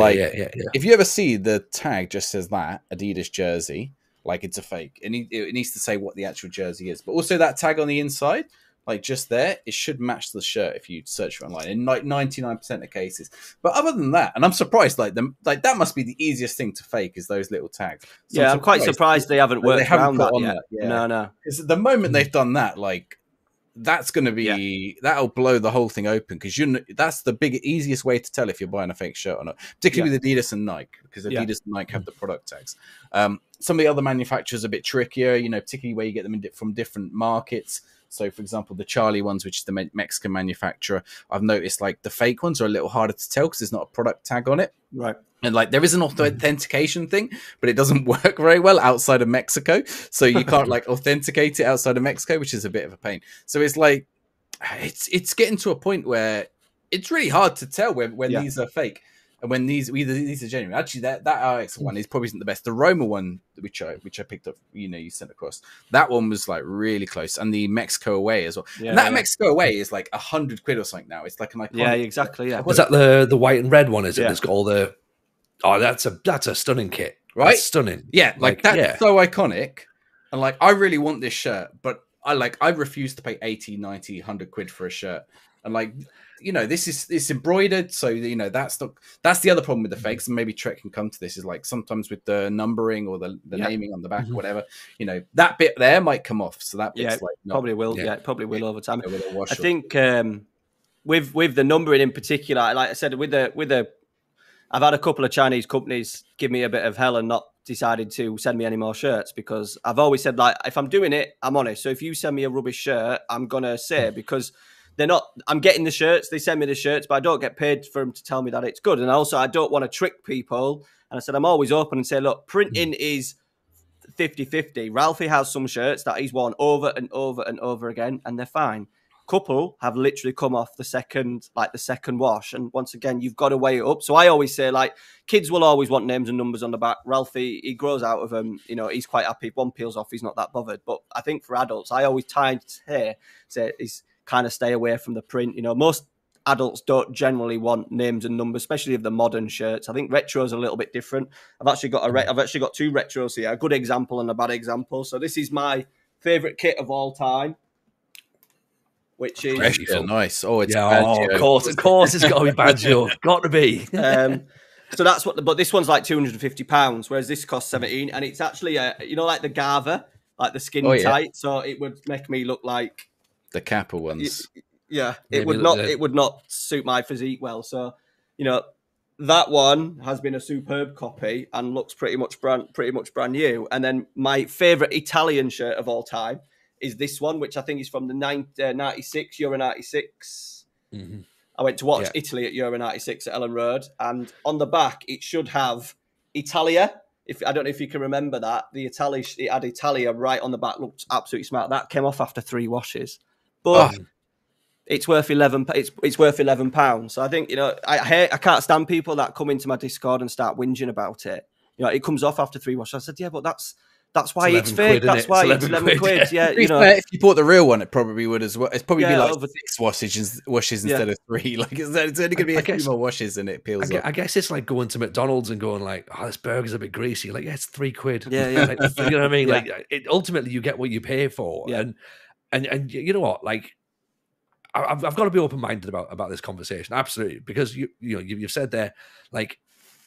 if you ever see the tag just says that Adidas jersey, like it's a fake, and it needs to say what the actual jersey is. But also that tag on the inside. Like just there, it should match the shirt if you search for it online in like 99% of cases. But other than that, and I'm surprised, like that must be the easiest thing to fake is those little tags. So I'm quite surprised they haven't worked around that yet. No. Because the moment they've done that, like that's going to be that'll blow the whole thing open because that's the easiest way to tell if you're buying a fake shirt or not, particularly with Adidas and Nike because Adidas and Nike have the product tags. Some of the other manufacturers are a bit trickier, particularly where you get them from different markets. So, for example, the Charlie ones, which is the Mexican manufacturer, I've noticed like the fake ones are a little harder to tell because there's not a product tag on it. Right. And like there is an authentication thing, but it doesn't work very well outside of Mexico. So you can't like authenticate it outside of Mexico, which is a bit of a pain. So it's like, it's getting to a point where it's really hard to tell when these are fake. And when these are genuine, actually that RX one is probably isn't the best. The Roma one, which I picked up, you sent across, that one was like really close, and the Mexico away as well. And that Mexico away is like 100 quid or something now. It's like an iconic. Yeah, exactly. Yeah. Was that the white and red one? Is it? It's got all the. Oh, that's a stunning kit, right? That's stunning. Yeah, like that's so iconic, and like I really want this shirt, but I refuse to pay 80, 90, 100 quid for a shirt, and like. It's embroidered, so that's the other problem with the fakes, and maybe Treq can come to this is like sometimes with the numbering or the naming on the back or whatever, that bit there might come off. So that bit's probably will, probably will over time. I think with the numbering in particular, like I said, with the I've had a couple of Chinese companies give me a bit of hell and not decided to send me any more shirts because I've always said like if I'm doing it, I'm honest. So if you send me a rubbish shirt, I'm gonna say because. They're not. I'm getting the shirts. They send me the shirts, but I don't get paid for them to tell me that it's good. And also, I don't want to trick people. And I said I'm always open and say, look, printing is 50-50. Ralphie has some shirts that he's worn over and over and over again, and they're fine. Couple have literally come off the second wash, and once again, you've got to weigh it up. So I always say, like, kids will always want names and numbers on the back. Ralphie, he grows out of them. You know, he's quite happy. If one peels off, he's not that bothered. But I think for adults, I always say is kind of stay away from the print. You know, most adults don't generally want names and numbers, especially of the modern shirts. I think retro is a little bit different. I've actually got two retros here, a good example and a bad example. So this is my favorite kit of all time, which is nice. Oh, it's of course, it's got to be Baggio. Got to be. So that's but this one's like £250, whereas this costs 17, and it's actually like the Gava, like the skin tight. So it would make me look like the Kappa ones. Yeah, it would not suit my physique well. So, that one has been a superb copy and looks pretty much brand new. And then my favorite Italian shirt of all time is this one, which I think is from the 96 Euro 96. Mm-hmm. I went to watch Italy at Euro 96 at Ellen Road, and on the back it should have Italia. I don't know if you can remember that. It had Italia right on the back, looked absolutely smart. That came off after 3 washes, but it's worth £11. It's worth £11. So I think I can't stand people that come into my Discord and start whinging about it. It comes off after 3 washes. I said, yeah, but that's why it's fake. That's why it's 11 quid. Yeah, if you bought the real one, it probably would as well. It's probably be like 6 washes instead of 3. Like it's only going to be a few more washes and it peels up. I guess it's like going to McDonald's and going like, "Oh, this burger's a bit greasy." Like, yeah, it's £3. Yeah. Like, you know what I mean? Yeah. Like, ultimately, you get what you pay for. Yeah. And you know what? Like, I've got to be open minded about this conversation, absolutely, because you've said there, like,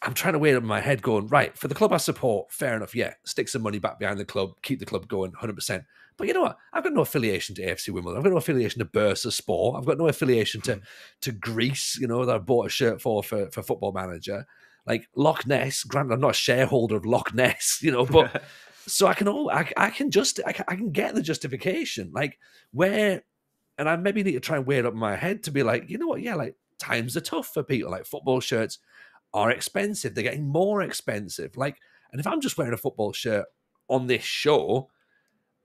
I'm trying to weigh it up in my head going, right, for the club I support, fair enough, yeah, stick some money back behind the club, keep the club going 100%. But you know what? I've got no affiliation to AFC Wimbledon. I've got no affiliation to Bursa Sport. I've got no affiliation to Greece, that I bought a shirt for Football Manager. Like Loch Ness, granted, I'm not a shareholder of Loch Ness, but so I can get the justification. Like where, and I maybe need to try and weigh it up in my head to be like, you know what? Yeah, like times are tough for people. Like football shirts are expensive. They're getting more expensive. Like, and if I'm just wearing a football shirt on this show,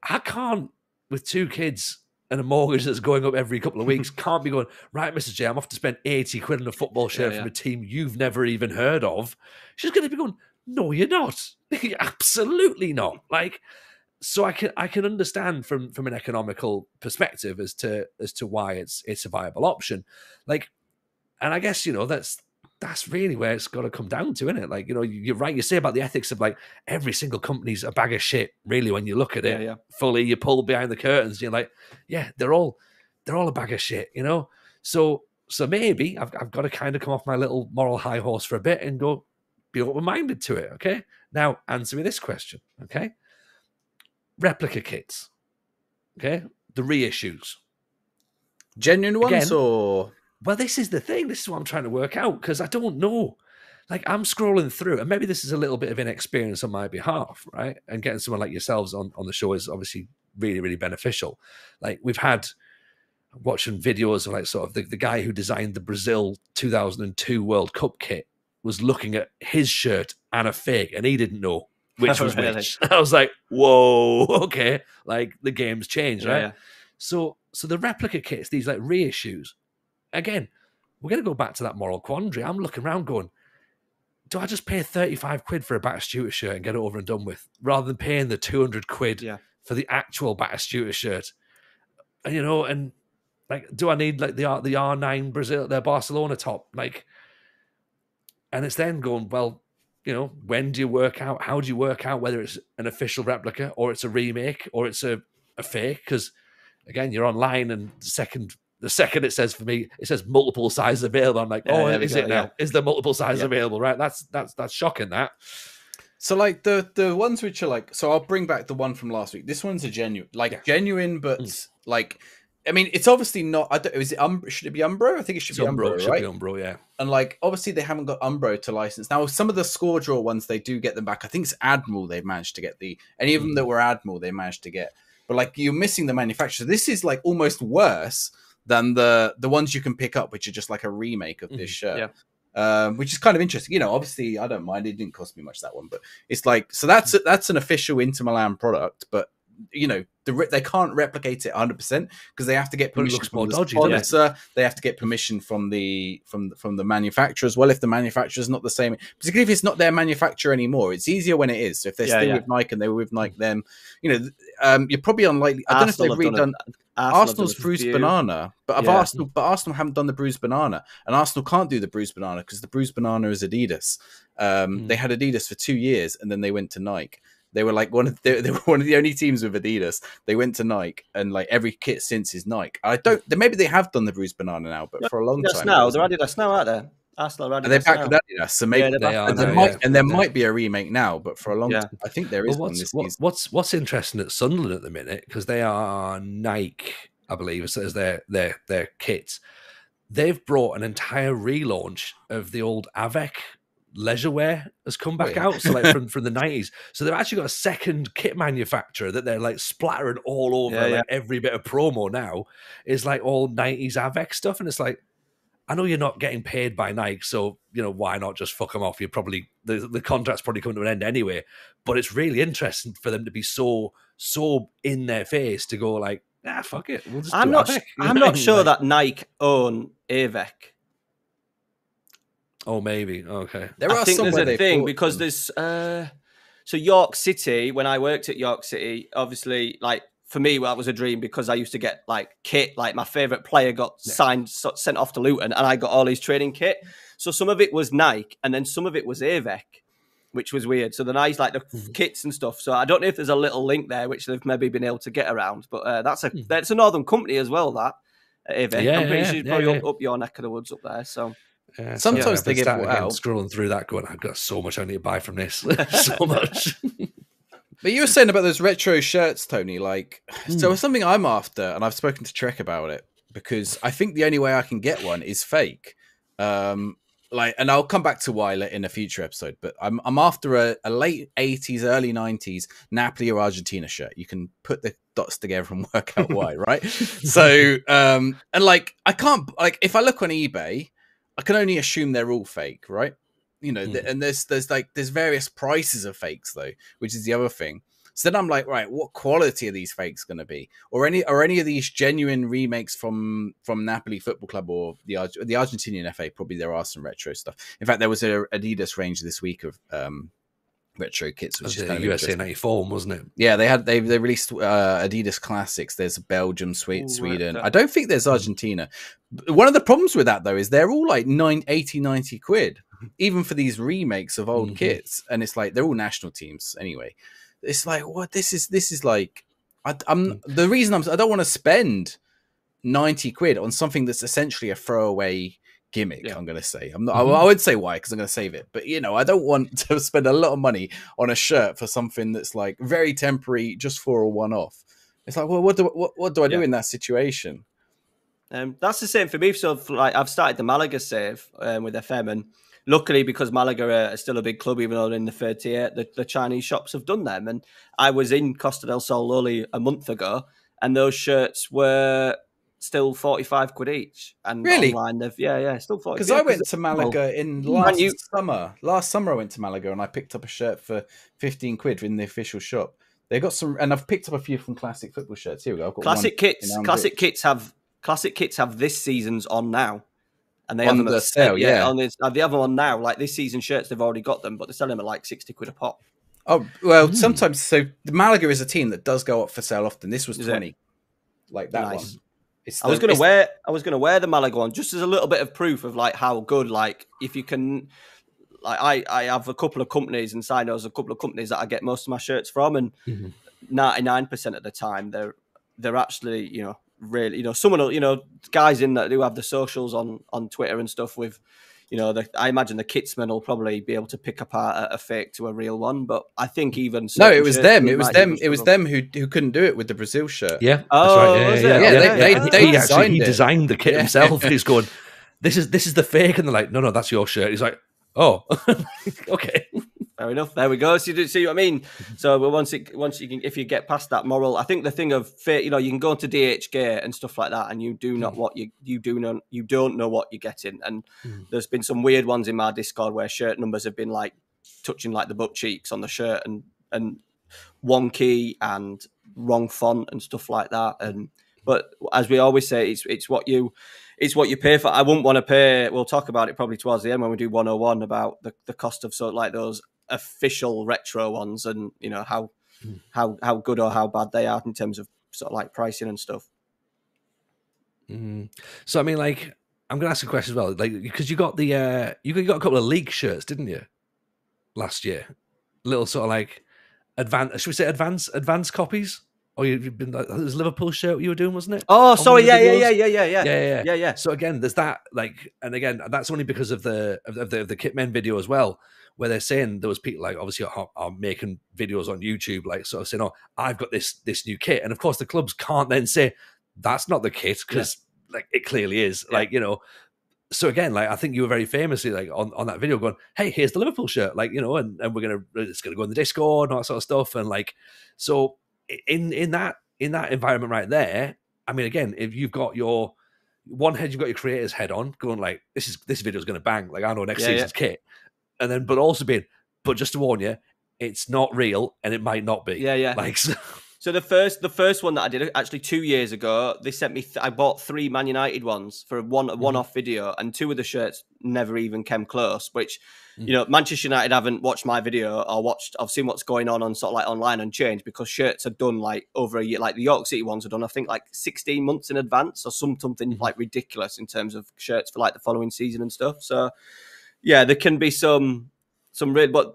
I can't, with 2 kids and a mortgage that's going up every couple of weeks, can't be going, right, Mrs. J, I'm off to spend 80 quid on a football shirt from a team you've never even heard of. She's going to be going, no, you're not. Absolutely not. Like, so I can understand from an economical perspective as to why it's a viable option. Like, and I guess, that's really where it's got to come down to, isn't it? Like, you're right. You say about the ethics of like every single company's a bag of shit, really, when you look at it fully, you pull behind the curtains, you're like, yeah, they're all a bag of shit, So maybe I've got to kind of come off my little moral high horse for a bit and go be open-minded to it. Okay. Now answer me this question. Okay. Replica kits. Okay. The reissues. Genuine ones or... Well, this is the thing. This is what I'm trying to work out because I don't know. Like I'm scrolling through, and maybe this is a little bit of inexperience on my behalf, right? And getting someone like yourselves on the show is obviously really, really beneficial. Like we've had watching videos of like sort of the guy who designed the Brazil 2002 World Cup kit was looking at his shirt and a fake, and he didn't know which was which. I was like, whoa, okay. Like the game's changed, right? Yeah. So the replica kits, these like reissues. Again, we're going to go back to that moral quandary. I'm looking around going, do I just pay 35 quid for a Batistuta shirt and get it over and done with, rather than paying the 200 quid for the actual Batistuta shirt? And, and like, do I need like the R9 Brazil, their Barcelona top? Like, and it's then going, well, when do you work out? How do you work out whether it's an official replica or it's a remake or it's a fake? Because again, you're online and the second it says for me, it says multiple sizes available. I'm like, is it now? Is there multiple sizes available? Right? That's shocking. That. So like the ones which are like, so I'll bring back the one from last week. This one's a genuine, but like, I mean, it's obviously not. Should it be Umbro? I think it should be Umbro, right? It should be Umbro, yeah. And like, obviously they haven't got Umbro to license now. Some of the score draw ones they do get them back. I think it's Admiral they've managed to get any of them that were Admiral they managed to get. But like, you're missing the manufacturer. This is like almost worse than the ones you can pick up, which are just like a remake of this shirt. which is kind of interesting. You know, obviously I don't mind. It didn't cost me much, that one, but it's like, so that's an official Inter Milan product, but you know, they can't replicate it 100% because they have to get permission from the sponsor. They have to get permission from the manufacturer as well. If the manufacturer is not the same, particularly if it's not their manufacturer anymore, it's easier when it is. So if they're still with Nike and they were with Nike, then you know, you're probably unlikely. I don't know if they've redone Arsenal's bruised banana, but Arsenal haven't done the bruised banana, and Arsenal can't do the bruised banana because the bruised banana is Adidas. They had Adidas for 2 years, and then they went to Nike. They were like they were one of the only teams with Adidas. They went to Nike, and like every kit since is Nike. Maybe they have done the bruised banana now, but for a long time now they're Adidas now, aren't they? Arsenal are Adidas. And they're back with Adidas, so maybe they are. There might be a remake now, but for a long time, I think there is one this season. What's interesting at Sunderland at the minute, because they are Nike, I believe, as their kits. They've brought an entire relaunch of the old Avec leisure wear has come back out, so like from the 90s. So they've actually got a second kit manufacturer that they're like splattering all over. Like every bit of promo now is like all 90s Avec stuff, and it's like, I know you're not getting paid by Nike, so you know, why not just fuck them off? You're probably the contract's probably coming to an end anyway. But it's really interesting for them to be so in their face to go like, fuck it. We'll just I'm not sure that Nike own Avec. Oh, maybe. Okay. I think there's a thing because there's so York City. When I worked at York City, obviously, like for me, that was a dream because I used to get like kit. Like my favorite player got sent off to Luton, and I got all his training kit. So some of it was Nike, and then some of it was Avec, which was weird. So the Nike's like the kits and stuff. So I don't know if there's a little link there which they've maybe been able to get around, but that's a northern company as well. That Avec, I'm pretty sure it's probably up your neck of the woods up there. So. Sometimes they get bought out. Scrolling through that, going, I've got so much I need to buy from this. So much. But you were saying about those retro shirts, Tony. Like, so something I'm after, and I've spoken to Treq about it because I think the only way I can get one is fake. And I'll come back to why in a future episode. But I'm after a late 80s, early 90s Napoli or Argentina shirt. You can put the dots together and work out why, right? So, and like, I can't, like, if I look on eBay, I can only assume they're all fake, right? You know, and there's various prices of fakes though, which is the other thing. So then I'm like, right, what quality are these fakes going to be? Or any of these genuine remakes from Napoli Football Club or the Argentinian FA? Probably there are some retro stuff. In fact, there was an Adidas range this week of retro kits, which is kind of USA 94, wasn't it? Yeah, they released Adidas classics. There's Belgium, Sweden. I don't think there's Argentina. One of the problems with that though is they're all like 90 quid, even for these remakes of old kits, and it's like they're all national teams anyway. It's like, what this is like. The reason I don't want to spend 90 quid on something that's essentially a throwaway gimmick. I'm going to say I would say why, because I'm going to save it, but you know, I don't want to spend a lot of money on a shirt for something that's like very temporary, just for a one-off. It's like, well, what do I do in that situation? That's the same for me. So like, I've started the Malaga save with FM, and luckily because Malaga are still a big club, even though they're in the third tier, the Chinese shops have done them. And I was in Costa del Sol only a month ago, and those shirts were still 45 quid each. And really? Online, still 40. Because I went to Malaga last summer I went to Malaga and I picked up a shirt for 15 quid in the official shop. They got some, and I've picked up a few from Classic Football shirts. Here we go. I've got Classic kits have this season's on now. And they on have them the sale, they have them on now. Like this season shirts, they've already got them, but they're selling them at like 60 quid a pop. Oh, well, sometimes. So the Malaga is a team that does go up for sale often. This was 20. Like that one. I was going to wear the Malaga one just as a little bit of proof of like how good, like if you can, like I have a couple of companies and Sinos, a couple of companies that I get most of my shirts from, and 99% of the time they're actually, you know, really, you know, someone will, you know, guys in that do have the socials on Twitter and stuff with, you know, I imagine the kitsman will probably be able to pick apart a fake to a real one, but I think even no, it was them. It was them who couldn't do it with the Brazil shirt. Yeah, oh, that's right. Yeah, he designed the kit himself. He's going, this is the fake, and they're like, no, that's your shirt. He's like, oh, okay. Fair enough. There we go. So you see what I mean? So once you can, if you get past that moral, I think the thing of fear, you can go to DHgate and stuff like that, and you do not what you don't know what you're getting. And there's been some weird ones in my Discord where shirt numbers have been like touching like the butt cheeks on the shirt and wonky and wrong font and stuff like that. But as we always say, it's what you pay for. I wouldn't want to pay. We'll talk about it probably towards the end when we do 101 about the cost of sort of like those official retro ones, and how good or how bad they are in terms of sort of like pricing and stuff. So I mean, like, I'm gonna ask a question as well, like, because you got the you got a couple of league shirts, didn't you, last year? Little sort of like should we say advanced copies? Or you've been like, it was Liverpool shirt you were doing, wasn't it? Oh, sorry, yeah. So again, there's that, like, and again, that's only because of the Kitmen video as well, where they're saying there was people like obviously are making videos on YouTube, like sort of saying, "Oh, I've got this new kit," and of course the clubs can't then say that's not the kit because like it clearly is, like So again, like I think you were very famously like on that video going, "Hey, here's the Liverpool shirt," like and it's gonna go in the Discord and all that sort of stuff, and like so. In that environment right there, I mean, again, if you've got your one head, you've got your creator's head on, going like, this video is going to bang, like I know next season's kit, and then but just to warn you, it's not real and it might not be. Like so the first one that I did actually 2 years ago, they sent me. I bought 3 Man United ones for a one-off video, and 2 of the shirts never even came close. Which Manchester United haven't watched my video or I've seen what's going on sort of like online and changed, because shirts are done like over a year. Like the York City ones are done, I think, like 16 months in advance or something like ridiculous in terms of shirts for like the following season and stuff. So yeah, there can be some real, but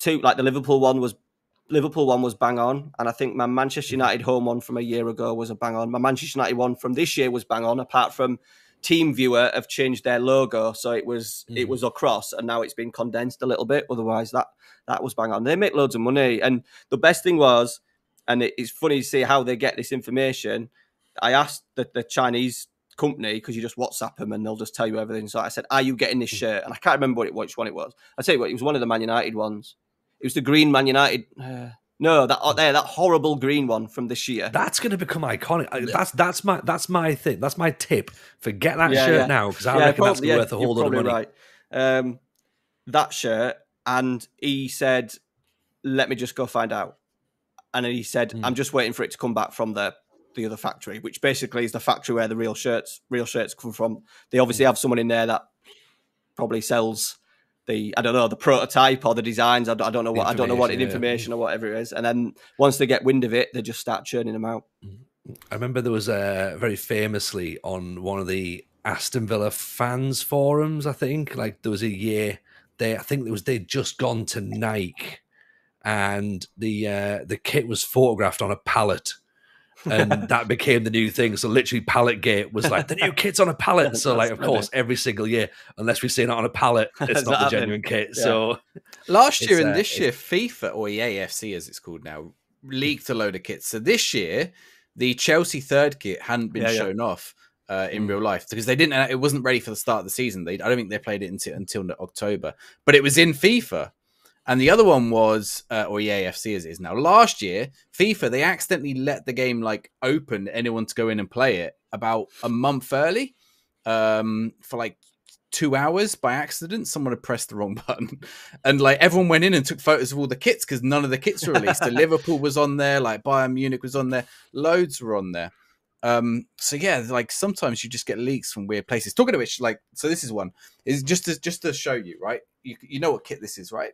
like the Liverpool one was bang on, and I think my Manchester United home one from a year ago was a bang on. My Manchester United one from this year was bang on, apart from TeamViewer have changed their logo, so it was across, and now it's been condensed a little bit. Otherwise, that was bang on. They make loads of money, and the best thing was, and it's funny to see how they get this information. I asked the Chinese company, because you just WhatsApp them and they'll just tell you everything. So I said, "Are you getting this shirt?" And I can't remember which one it was. I tell you what, it was one of the Man United ones. It was the green Man United. No, that horrible green one from this year. That's going to become iconic. That's my thing. That's my tip. Forget that shirt now, because I reckon that's worth a whole lot of money. Right. That shirt, and he said, "Let me just go find out." And he said, "I'm just waiting for it to come back from the other factory," which basically is the factory where the real shirts come from. They obviously have someone in there that probably sells the prototype or the designs. I don't know what information or whatever it is. And then once they get wind of it, they just start churning them out. I remember there was very famously on one of the Aston Villa fans forums, I think, like there was a year they'd just gone to Nike, and the kit was photographed on a pallet. And that became the new thing. So literally Palletgate was like, the new kit's on a pallet. So like, of course, every single year, unless we've seen it on a pallet, it's not the genuine kit. Yeah. So last year and this year, FIFA, or EAFC as it's called now, leaked a load of kits. So this year, the Chelsea third kit hadn't been shown off in real life, because they didn't. It wasn't ready for the start of the season. I don't think they played it until October, but it was in FIFA. And the other one was, or EAFC as it is now. Last year, FIFA, they accidentally let the game like open anyone to go in and play it about a month early, for like 2 hours by accident. Someone had pressed the wrong button, and like everyone went in and took photos of all the kits, because none of the kits were released. So Liverpool was on there, like Bayern Munich was on there, loads were on there. So yeah, like sometimes you just get leaks from weird places. Talking of which, like, so this is one is just to show you, right? You know what kit this is, right?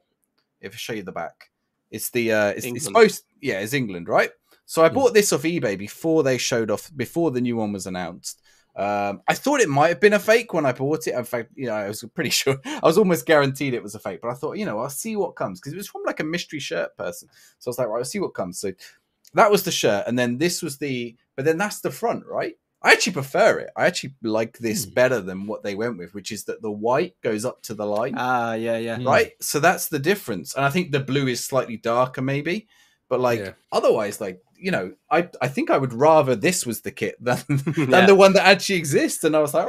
If I show you the back, it's the it's supposed, it's England, right? So I bought this off eBay before the new one was announced. I thought it might have been a fake when I bought it. In fact, I was pretty sure, I was almost guaranteed it was a fake. But I thought, I'll see what comes, because it was from like a mystery shirt person. So I was like, right, I'll see what comes. So that was the shirt, and then this was but then that's the front, right? I actually prefer it. I actually like this better than what they went with, which is that the white goes up to the line. Yeah. Right? So that's the difference. And I think the blue is slightly darker maybe. But otherwise, like, I think I would rather this was the kit than the one that actually exists. And I was like,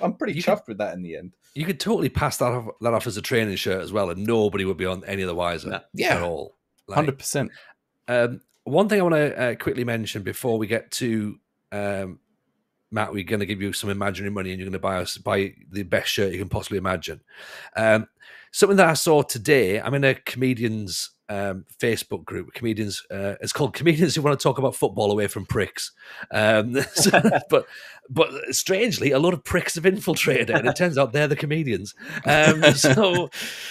I'm pretty chuffed with that in the end. You could totally pass that off as a training shirt as well, and nobody would be on any of the wiser at all. 100%. One thing I want to quickly mention before we get to Matt, we're going to give you some imaginary money, and you're going to buy the best shirt you can possibly imagine. Something that I saw today, I'm in a comedians Facebook group. Comedians, it's called Comedians Who Want to Talk About Football Away from Pricks. But strangely, a lot of pricks have infiltrated it, and it turns out they're the comedians. So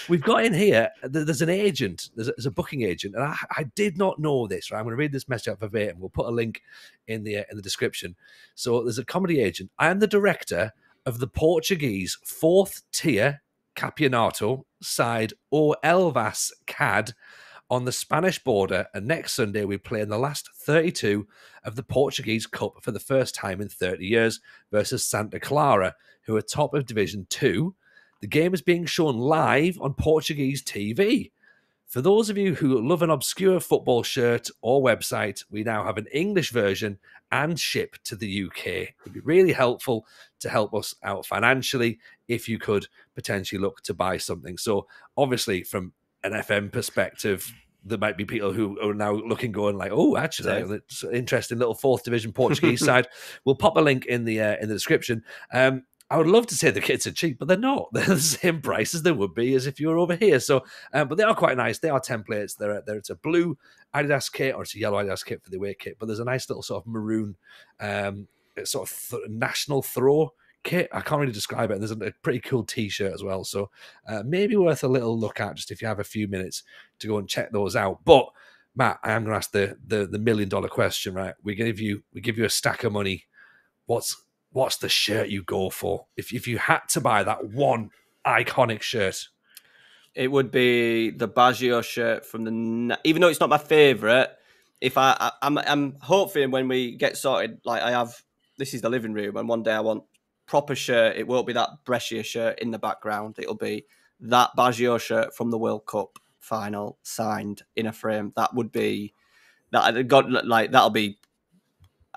we've got in here, there's an agent, there's a booking agent, and I did not know this, right? I'm going to read this message out verbatim. We'll put a link in the description. So there's a comedy agent. I am the director of the Portuguese 4th tier Campeonato side O Elvas CAD on the Spanish border, and next Sunday we play in the last 32 of the Portuguese Cup for the first time in 30 years versus Santa Clara, who are top of Division 2. The game is being shown live on Portuguese TV. For those of you who love an obscure football shirt or website, we now have an English version and ship to the UK. It would be really helpful to help us out financially if you could potentially look to buy something. So obviously from an FM perspective, there might be people who are now looking, going like, "Oh, actually, it's an interesting little 4th division Portuguese side." We'll pop a link in the description. I would love to say the kits are cheap, but they're not. They're the same price as they would be as if you were over here. So, but they are quite nice. They are templates. It's a blue Adidas kit, or it's a yellow Adidas kit for the away kit. But there's a nice little sort of maroon, sort of national throw kit. I can't really describe it. And there's a pretty cool T-shirt as well. So maybe worth a little look at, just if you have a few minutes to go and check those out. But Matt, I am going to ask the $1 million question. Right? We give you a stack of money. What's the shirt you go for? If you had to buy that one iconic shirt, it would be the Baggio shirt from the. Even though it's not my favourite, if I'm hoping when we get sorted, like this is the living room, and one day I want proper shirt. It won't be that Brescia shirt in the background. It'll be that Baggio shirt from the World Cup final, signed in a frame. That would be that. That'll be.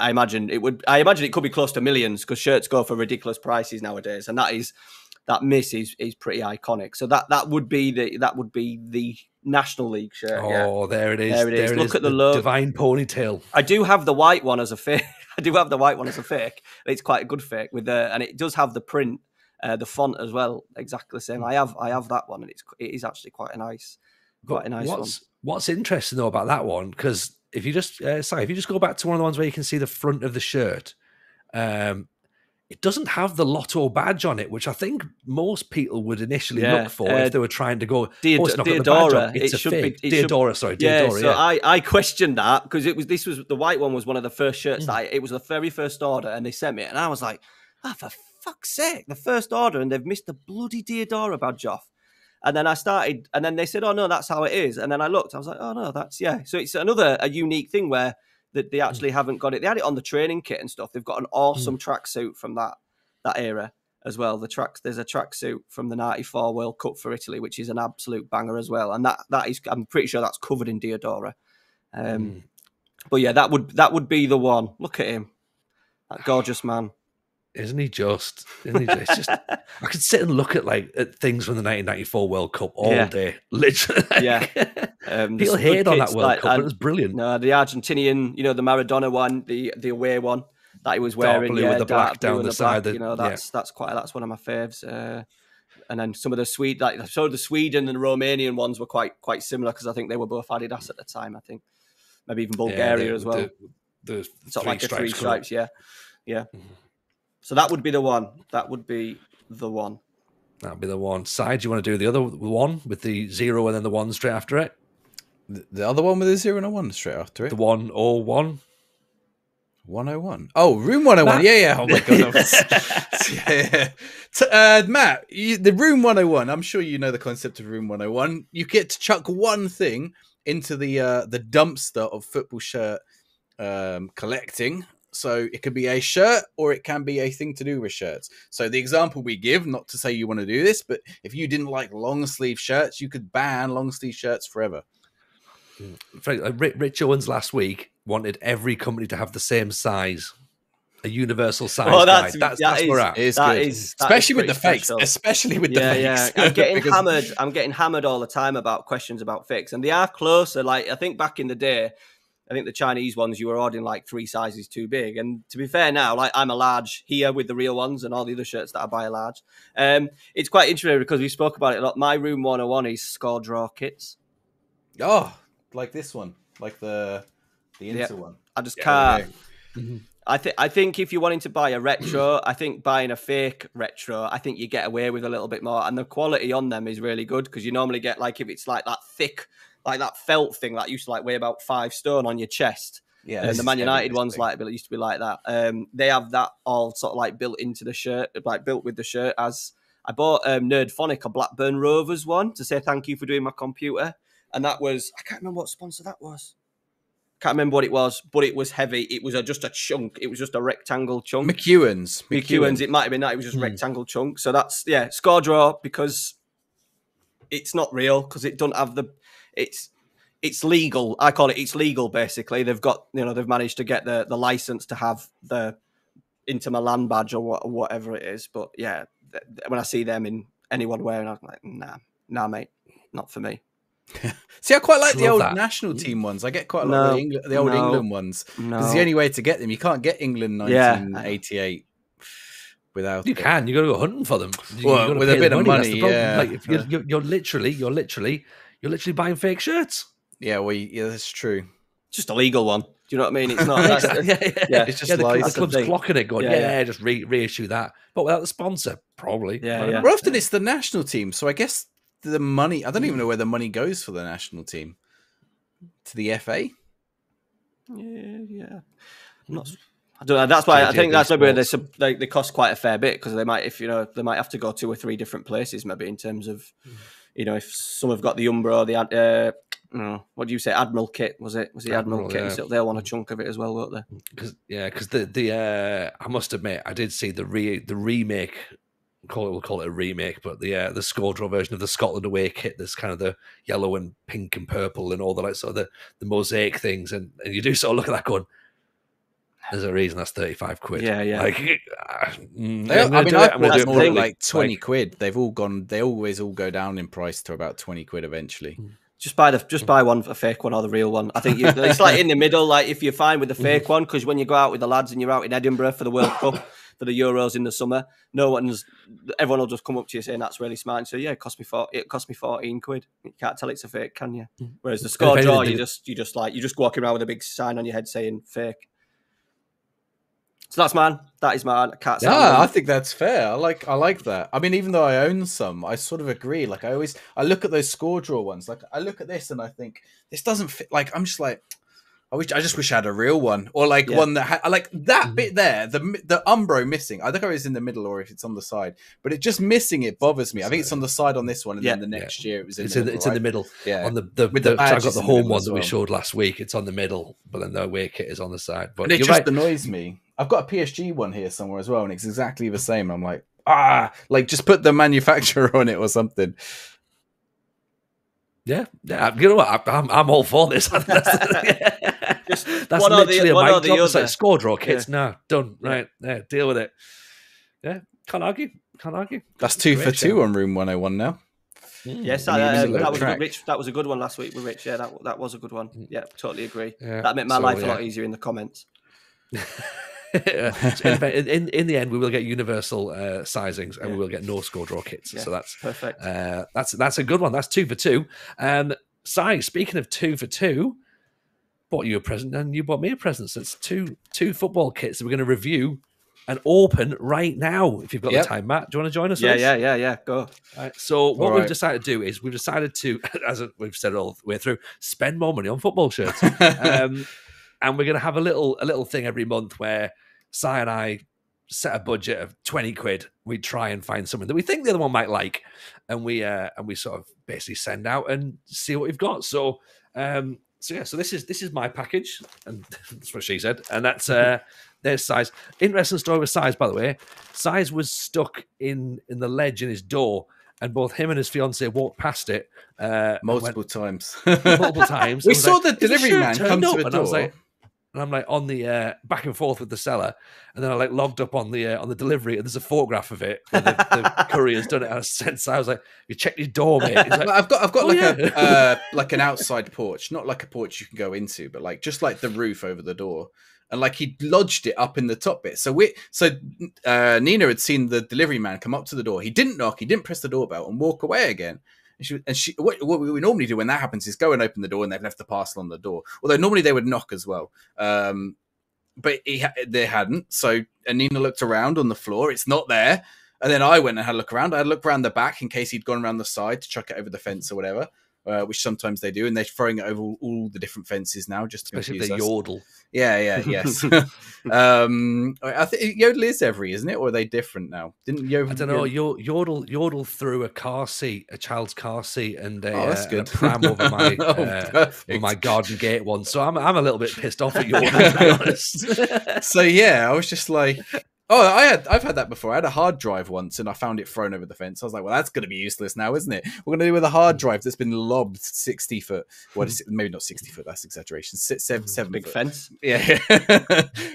I imagine it could be close to millions, because shirts go for ridiculous prices nowadays, and that miss is pretty iconic. So that would be the National League shirt. Oh, yeah. There it is. There it is. Look at the logo. Divine ponytail. I do have the white one as a fake. It's quite a good fake and it does have the print, the font as well, exactly the same. I have that one, and it is actually quite a nice one. What's interesting though about that one, because if you just go back to one of the ones where you can see the front of the shirt, it doesn't have the Lotto badge on it, which I think most people would initially look for if they were trying to go. Diodora. It's a fake. Diodora. So I questioned that, because the white one was one of the first shirts it was the very first order, and they sent me it, and I was like, for fuck's sake, the first order, and they've missed the bloody Diodora badge off. And then I started, and then they said, "Oh no, that's how it is." And then I looked, I was like, "Oh no, that's So it's a unique thing where that they actually haven't got it. They had it on the training kit and stuff. They've got an awesome tracksuit from that era as well. There's a tracksuit from the '94 World Cup for Italy, which is an absolute banger as well. And that is, I'm pretty sure that's covered in Diodora. But yeah, that would be the one. Look at him, that gorgeous man. Isn't he just? It's just, I could sit and look at things from the 1994 World Cup all day, literally. People hate on that World Cup, but it was brilliant. No, the Argentinian, the Maradona one, the away one that he was wearing, blue with the black down the side. That's one of my faves. And then some of the Sweden and the Romanian ones were quite similar, because I think they were both Adidas at the time. I think maybe even Bulgaria as well. The sort of like the three stripes, yeah. Mm-hmm. So that would be the one. That would be the one. That'd be the one. Side, do you want to do the other one with the 0 and then the 1 straight after it? The other one with a 0 and a 1 straight after it? The 101. 101. Oh, room 101. Yeah. Oh my god. Matt, the room 101. I'm sure you know the concept of room 101. You get to chuck one thing into the dumpster of football shirt collecting. So it could be a shirt, or it can be a thing to do with shirts. So the example we give, not to say you want to do this, but if you didn't like long sleeve shirts, you could ban long sleeve shirts forever. Rich Owens last week wanted every company to have the same size. A universal size guide. That's where we're at. Especially with the fakes. Especially with the fakes. I'm getting hammered all the time about questions about fakes, and they are closer. Like I think back in the day, I think the Chinese ones you were ordering like 3 sizes too big. And to be fair, now like I'm a large here with the real ones, and all the other shirts that I buy are large. It's quite interesting because we spoke about it a lot. My room 101 is score draw kits. Oh, like this one, like the Inter one. I just can't. I think if you're wanting to buy a retro, I think buying a fake retro, I think you get away with a little bit more. And the quality on them is really good because you normally get like if it's like that thick, like that felt thing that used to like weigh about 5 stone on your chest. Yeah, and the Man United ones like it used to be like that. They have that all sort of like built into the shirt, like built with the shirt. As I bought Nerdphonic a Blackburn Rovers one to say thank you for doing my computer, and that was I can't remember what sponsor that was. Can't remember what it was, but it was heavy. It was just a chunk. It was just a rectangle chunk. McEwen's. It might have been that. It was just a rectangle chunk. So that's, score draw because it's not real because it don't have the... It's legal. I call it it's legal, basically. They've got, they've managed to get the license to have the Inter Milan badge or whatever it is. But yeah, when I see them in anyone wearing, I'm like, nah, mate, not for me. See, I quite like the old national team ones. I get quite a lot of the old England ones. No. It's the only way to get them. You can't get England 1988 without. You can. You got to go hunting for them. Well, with a bit of money, Like, you're literally buying fake shirts. Yeah, that's true. Just a legal one. Do you know what I mean? It's not. It's just the club's clocking it, going, just reissue that, but without the sponsor, probably. Yeah. But often it's the national team, so I guess. The money, I don't even know where the money goes for the national team. To the FA? Yeah. I don't know. That's why I think that's where they cost quite a fair bit because they might, they might have to go 2 or 3 different places, maybe in terms of, if some have got the Umbro, the what do you say, Admiral kit? Was it Admiral kit? Yeah. So they'll want a chunk of it as well, won't they? Because the I must admit, I did see the remake. We'll call it a remake, but the score draw version of the Scotland away kit, there's kind of the yellow and pink and purple and all the like sort of the mosaic things, and you do sort of look at that going, there's a reason that's 35 quid. Yeah. Like, I mean, I bought more like 20 quid. They always all go down in price to about 20 quid eventually. Just buy a fake one or the real one. I think it's like in the middle. Like if you're fine with the fake one, because when you go out with the lads and you're out in Edinburgh for the World Cup. For the Euros in the summer, everyone will just come up to you saying that's really smart. So yeah, it cost me 14 quid. You can't tell it's a fake, can you? Whereas the score draw, you're just walking around with a big sign on your head saying fake. So that's mine. That is mine. I can't say. I think that's fair. I like that. I mean, even though I own some, I sort of agree. Like I look at those score draw ones. Like I look at this and I think this doesn't fit. Like I'm just like. I just wish I had a real one, or like one that had like that bit there, the Umbro missing. I don't know if it's in the middle or if it's on the side, but it just missing it bothers me. I think it's on the side on this one, and then the next year it was in the middle. It's in the middle. Yeah, on the I've got the home one that we showed last week. It's on the middle, but then the away kit is on the side. But it just annoys me. I've got a PSG one here somewhere as well, and it's exactly the same. I'm like, like just put the manufacturer on it or something. Yeah. You know what? I'm all for this. That's literally my job. It's like score draw kits. No, done. Right. Yeah, deal with it. Yeah, can't argue. That's 2 for 2 on room 101 now. Yes, that was a good one last week with Rich. Yeah, that was a good one. Yeah, totally agree. Yeah. That made my life a lot easier in the comments. In the end, we will get universal sizings and we will get no score draw kits. So that's perfect. That's a good one. That's 2 for 2. Si, speaking of 2 for 2, bought you a present and you bought me a present. So it's two football kits that we're going to review and open right now. If you've got the time, Matt, do you want to join us? Yeah. Go. Right, so what we've decided to do is we've decided to, as we've said all the way through, spend more money on football shirts. And we're going to have a little thing every month where Si and I set a budget of 20 quid. We try and find something that we think the other one might like. And we sort of basically send out and see what we've got. So this is my package. And that's what she said. And that's there's Si's. Interesting story with Si's, by the way. Si's was stuck in the ledge in his door. And both him and his fiance walked past it multiple times. Multiple times. We saw the delivery man come to the door. And I was like, And I'm like on the back and forth with the seller, and then I like logged up on the delivery, and there's a photograph of it where the courier's done it. And I sent, so I was like, "You checked your door, mate." He's like, Well, I've got "Oh, like yeah." like an outside porch, not like a porch you can go into, but like just like the roof over the door, and like he lodged it up in the top bit. So Nina had seen the delivery man come up to the door. He didn't knock, he didn't press the doorbell, and walk away again. What we normally do when that happens is go and open the door, and they've left the parcel on the door. Although normally they would knock as well, but they hadn't. So Nina looked around on the floor; it's not there. And then I went and had a look around. I had a look around the back in case he'd gone around the side to chuck it over the fence or whatever, which sometimes they do, and they're throwing it over all the different fences now, just to Especially confuse if they us. yodel. Yes. I think Yodel is every, isn't it? Or are they different now? Didn't Yodel? I don't know. Yodel threw a car seat, a child's car seat, and that's and good. a pram over my over my garden gate once. So I'm a little bit pissed off at Yodel, to be honest. So yeah, I was just like, oh, I've had that before. I had a hard drive once, and I found it thrown over the fence. I was like, well, that's going to be useless now, isn't it? We're going to do with a hard drive that's been lobbed 60 foot. What is it? Maybe not 60 foot. That's exaggeration. Seven Big foot. fence. Yeah.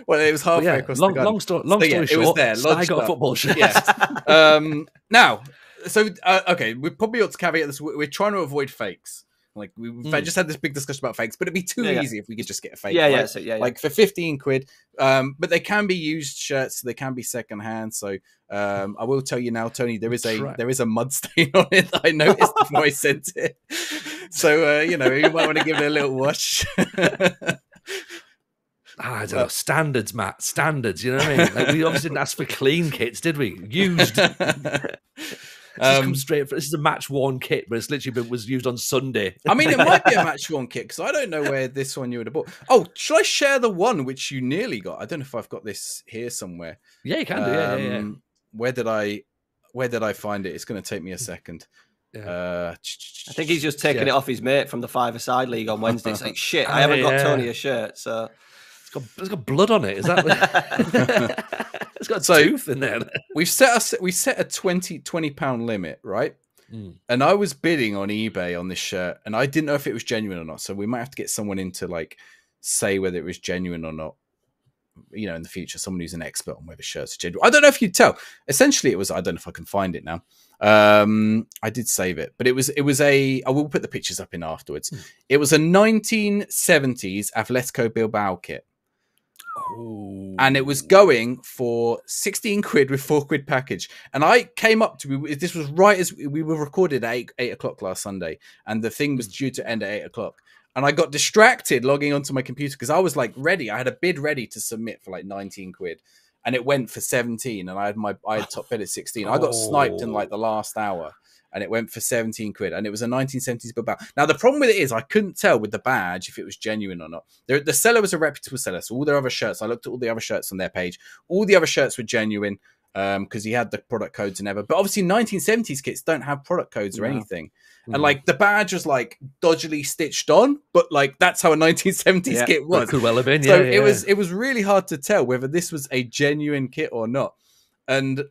Well, it was halfway across the garden. Long story short, it was there. I got a football shirt. Yeah. Now, so okay, we probably ought to caveat this. We're trying to avoid fakes. Like we've just had this big discussion about fakes, but it'd be too easy if we could just get a fake. Like for 15 quid. But they can be used shirts, so they can be secondhand. So I will tell you now, Tony, there is a mud stain on it that I noticed before I sent it. So you might want to give it a little wash. I don't know. Standards, Matt. Standards. You know what I mean? Like, we obviously didn't ask for clean kits, did we? Used. Come straight. This is a match worn kit, but it's literally was used on Sunday. I mean, it might be a match worn kit because I don't know where this one you would have bought. Oh, should I share the one which you nearly got? I don't know if I've got this here somewhere. Yeah, you can do. Yeah. Where did I find it? It's going to take me a second. Yeah. I think he's just taking it off his mate from the five-a-side league on Wednesday. It's like, shit, I haven't got Tony a shirt, so it's got blood on it. Is that? It's got a tooth in there. We set a 20 pound limit, right? And I was bidding on eBay on this shirt, and I didn't know if it was genuine or not. So we might have to get someone in to like say whether it was genuine or not. In the future, someone who's an expert on whether shirts are genuine. I don't know if you'd tell. Essentially, it was. I don't know if I can find it now. I did save it, but it was I will put the pictures up in afterwards. It was a 1970s Atletico Bilbao kit. Oh. And it was going for 16 quid with 4 quid package. And I came up to, this was right as we were recorded at 8 o'clock last Sunday, and the thing was due to end at 8 o'clock. And I got distracted logging onto my computer because I was like ready. I had a bid ready to submit for like 19 quid, and it went for 17. And I had top bid at 16. I got sniped in like the last hour, and it went for 17 quid. And it was a 1970s Bilbao. Now, the problem with it is I couldn't tell with the badge if it was genuine or not. The seller was a reputable seller. So all their other shirts, I looked at all the other shirts on their page. All the other shirts were genuine because he had the product codes and ever. But obviously 1970s kits don't have product codes or anything. And like the badge was like dodgily stitched on, but like that's how a 1970s kit was. It could well have been, so it was really hard to tell whether this was a genuine kit or not. And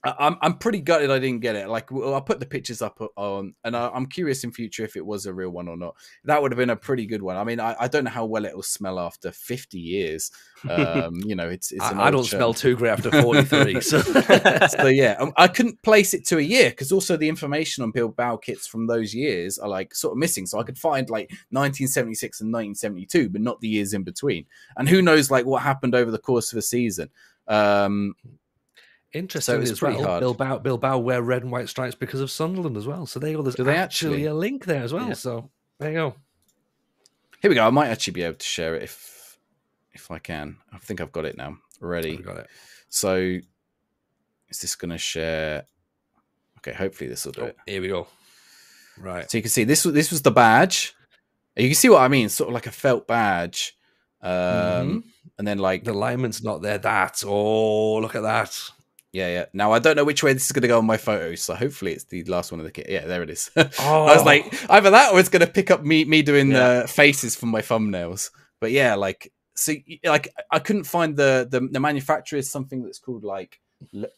I'm pretty gutted I didn't get it. Like I'll put the pictures up on, and I'm curious in future if it was a real one or not. That would have been a pretty good one. I mean, I don't know how well it will smell after 50 years. It's. I don't smell too great after 43. So, so yeah, I couldn't place it to a year because also the information on Bilbao kits from those years are like sort of missing. So I could find like 1976 and 1972, but not the years in between. And who knows like what happened over the course of a season. Interesting as well. Bilbao wear red and white stripes because of Sunderland as well. So there's actually a link there as well. Yeah. So there you go. Here we go. I might actually be able to share it if I can. I think I've got it now. Ready. I've got it. So is this going to share? Okay, hopefully this will do it. Here we go. Right. So you can see this was the badge. You can see what I mean. Sort of like a felt badge. And then like the alignment's not there. Look at that. Yeah. Now, I don't know which way this is going to go on my photos, so hopefully it's the last one of the kit. Yeah, there it is. I was like, either that or it's going to pick up me doing faces from my thumbnails. But yeah, like, so like I couldn't find the manufacturer is something that's called like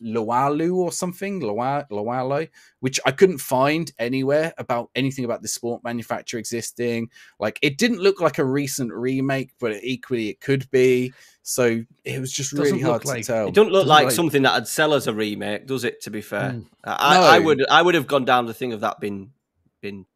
Loalu or something, Loalo, which I couldn't find anywhere about anything about the sport manufacturer existing. Like, it didn't look like a recent remake, but equally it could be. So it was just really hard to tell. It doesn't look like something that would sell as a remake, does it? To be fair, No. I would have gone down the thing of that being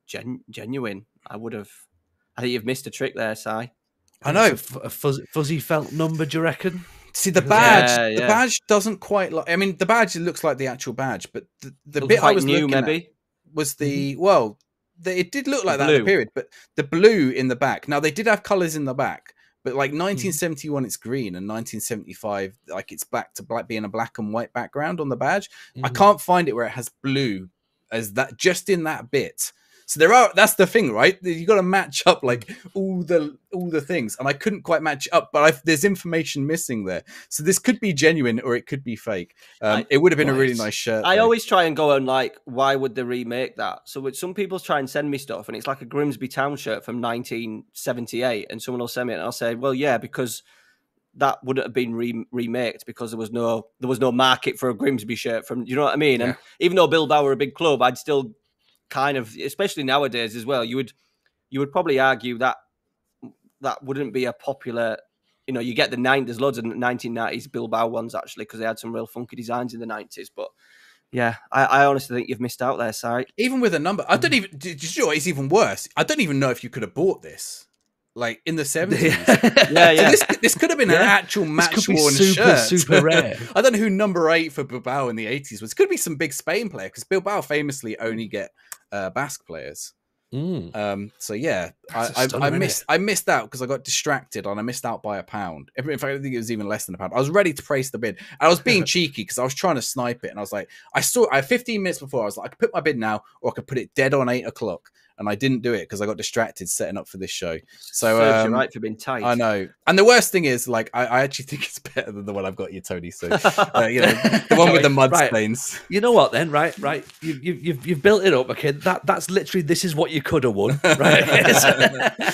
genuine. I think you've missed a trick there, Si. I know. A fuzzy felt number, do you reckon? See, the badge, the badge doesn't quite like. I mean, the badge looks like the actual badge, but the bit I was looking at was the it did look like that in the period, but the blue in the back. Now they did have colours in the back, but like 1971, it's green, and 1975, like it's back to being a black and white background on the badge. I can't find it where it has blue as that, just in that bit. So that's the thing, right? You got to match up like all the things, and I couldn't quite match up, but there's information missing there. So this could be genuine or it could be fake. It would have been a really nice shirt. I always try and go on like, why would they remake that? So some people try and send me stuff, and it's like a Grimsby Town shirt from 1978, and someone will send me it, and I'll say, well, yeah, because that wouldn't have been remaked because there was no market for a Grimsby shirt from, you know what I mean? Yeah. And even though Bilbao were a big club, I'd still kind of, especially nowadays as well, you would probably argue that wouldn't be a popular, you know, you get there's loads of 1990s Bilbao ones actually, because they had some real funky designs in the 90s. But yeah, I honestly think you've missed out there, Si. Even with a number, I don't even, did you know it's even worse? I don't even know if you could have bought this. Like in the 70s. yeah. So this could have been an actual match-worn shirt. Super rare. I don't know who number 8 for Bilbao in the 80s was. It could be some big Spain player, because Bilbao famously only get Basque players. So yeah, I missed out because I got distracted and I missed out by £1. In fact, I think it was even less than £1. I was ready to place the bid. I was being cheeky because I was trying to snipe it, and I was like, I 15 minutes before, I was like, I could put my bid now, or I could put it dead on 8 o'clock. And I didn't do it because I got distracted setting up for this show. So you're right for being tight. I know. And the worst thing is, like, I actually think it's better than the one I've got you, Tony. So you know, the one with the mud stains. You know what? Then right. You've built it up, okay. That's literally, this is what you could have won, right?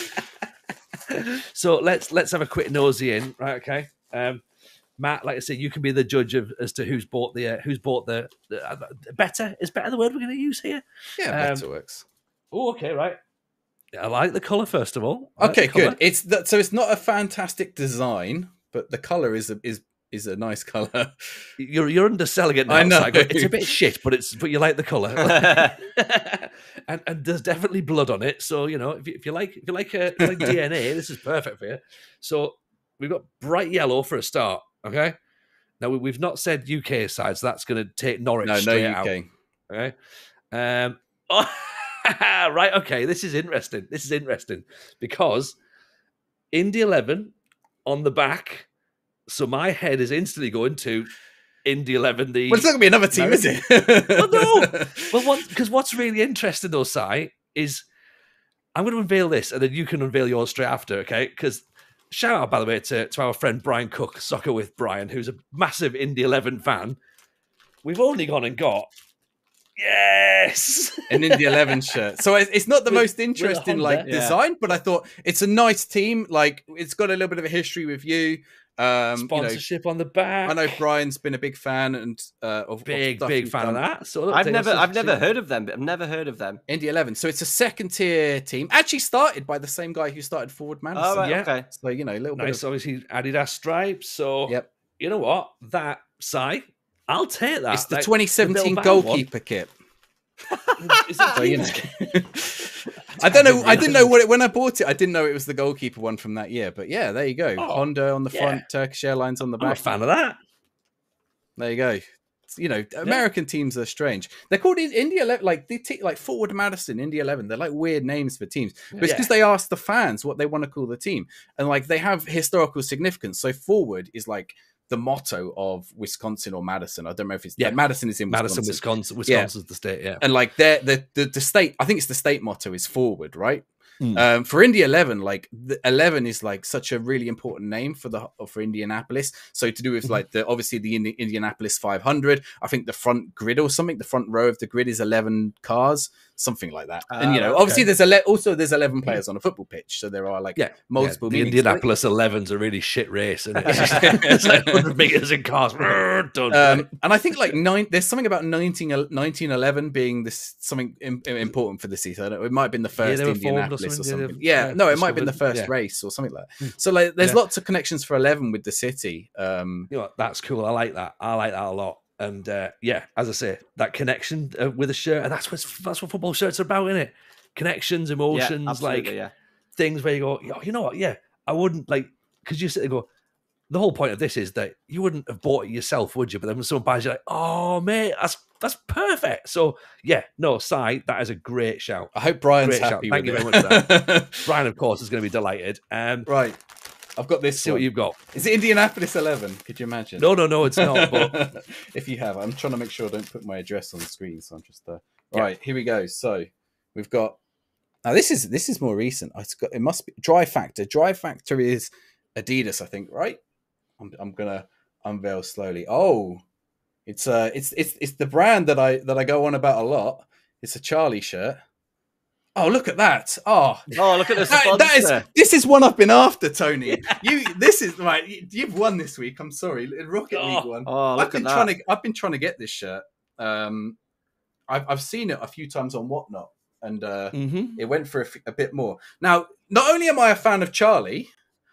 So let's have a quick nosy in, right? Okay. Matt, like I said, you can be the judge as to who's bought the better. Is better the word we're going to use here? Yeah, better works. Oh, okay, right. I like the colour, first of all. Okay, good. So it's not a fantastic design, but the colour is a nice colour. You're underselling it now. I know. It's a bit shit, but you like the colour. and there's definitely blood on it. So, you know, if you like DNA, this is perfect for you. So we've got bright yellow for a start, okay? Now, we've not said UK side, so that's going to take Norwich straight out. No UK. Okay? Right, okay, this is interesting. Because Indy 11 on the back, so my head is instantly going to Indy 11. Well, it's not going to be another team, is it? Well, no. Well, because what's really interesting, though, Si, is I'm going to unveil this, and then you can unveil yours straight after, okay? Because shout out, by the way, to our friend Brian Cook, Soccer with Brian, who's a massive Indy 11 fan. We've only gone and got... Yes, an Indy 11 shirt. So it's not the most interesting design, but I thought it's a nice team. Like, it's got a little bit of a history with you. Sponsorship on the back. I know Brian's been a big fan and big fan of that. So I've never heard of them. I've never heard of them. Indy 11. So it's a second tier team. Actually started by the same guy who started Forward Madison. Oh, right, okay. So a little bit nice. Obviously Adidas stripes. So yep. You know what? That Si. I'll take that. It's the 2017 goalkeeper kit. I don't know. I didn't know when I bought it. I didn't know it was the goalkeeper one from that year. But yeah, there you go. Honda on the front, Turkish Airlines on the back. I'm a fan of that. There you go. American teams are strange. They're called Indy 11, like Forward Madison, Indy 11. They're like weird names for teams. But it's because they ask the fans what they want to call the team, and like they have historical significance. So Forward is like the motto of Wisconsin or Madison. I don't know if it's Madison is in Wisconsin. Wisconsin's the state, yeah. And like the state, I think it's the state motto is Forward, right? For Indy 11, like the 11 is like such a really important name for Indianapolis. So to do with like obviously the Indianapolis 500, I think the front grid or something, the front row of the grid is 11 cars. something like that. And obviously there's 11 players on a football pitch, so there are like multiple. The Indianapolis 11's a really shit race, and it's like 100 meters in cars. And I think like there's something about 1911 being this something important for the season. I don't know, it might have been the first Indianapolis or something. It might have been the first race or something like that. So like there's lots of connections for 11 with the city. That's cool. I like that a lot. And as I say, that connection with a shirt, and that's what football shirts are about, isn't it? Connections, emotions, things where you go, you know what? Yeah, I wouldn't like, because you sit there and go, the whole point of this is that you wouldn't have bought it yourself, would you? But then when someone buys, you're like, oh mate, that's perfect. So Si, that is a great shout. I hope Brian's happy. Thank you very much for that. Brian, of course, is going to be delighted. Right. I've got this. See what you've got. Is it Indianapolis 11? Could you imagine? No, it's not. But if you have, I'm trying to make sure I don't put my address on the screen. So I'm just right. Here we go. So we've got. Now this is more recent. It must be Dry Factor. Dry Factor is Adidas, I think. Right. I'm gonna unveil slowly. Oh, it's the brand that I go on about a lot. It's a Charlie shirt. Oh, look at that! Oh, look at this! This is one I've been after, Tony. This is right. You've won this week. I'm sorry, Rocket League won. Oh, look at that! I've been trying to get this shirt. I've seen it a few times on Whatnot, and it went for a bit more. Now, not only am I a fan of Charlie,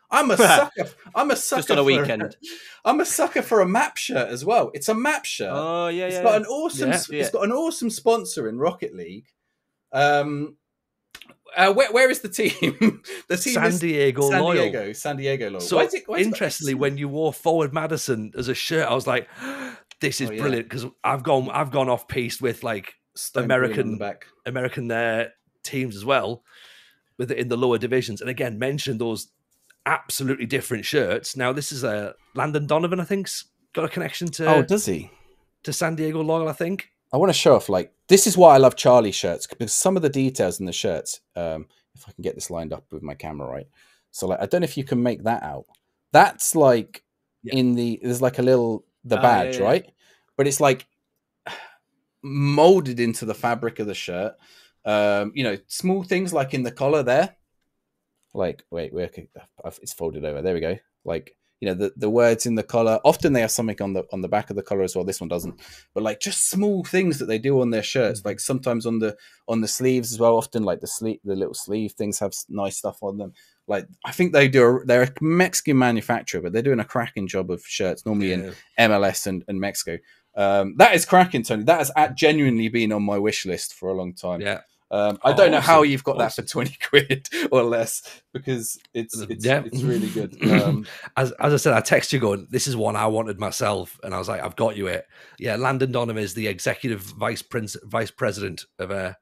I'm a sucker. I'm a sucker just on a weekend. I'm a sucker for a map shirt as well. It's a map shirt. Oh yeah, It's got an awesome. It's got an awesome sponsor in Rocket League. Where is the team? The team San Diego Loyal. San Diego Loyal. So interestingly, when you wore Forward Madison as a shirt, I was like, "This is brilliant," because I've gone off piste with like American teams as well, in the lower divisions, and again mentioned those absolutely different shirts. Now this is Landon Donovan, I think's got a connection to. Oh, does he? To San Diego Loyal, I think. I want to show off, like, this is why I love Charlie shirts, because some of the details in the shirts, if I can get this lined up with my camera right. So, like, I don't know if you can make that out. That's like there's like a little, the badge, right? But it's like molded into the fabric of the shirt. Small things like in the collar there. Like, wait, it's folded over. There we go. Like, the words in the collar. Often they have something on the back of the collar as well. This one doesn't. But like just small things that they do on their shirts. Like sometimes on the sleeves as well. Often like the little sleeve things have nice stuff on them. Like I think they're a Mexican manufacturer, but they're doing a cracking job of shirts. Normally in MLS and Mexico. That is cracking, Tony. That has genuinely been on my wish list for a long time. Yeah. I don't know how you've got that for 20 quid or less, because it's really good. As I said, I texted you going, this is one I wanted myself, and I was like, I've got you it. Yeah, Landon Donovan is the executive vice president of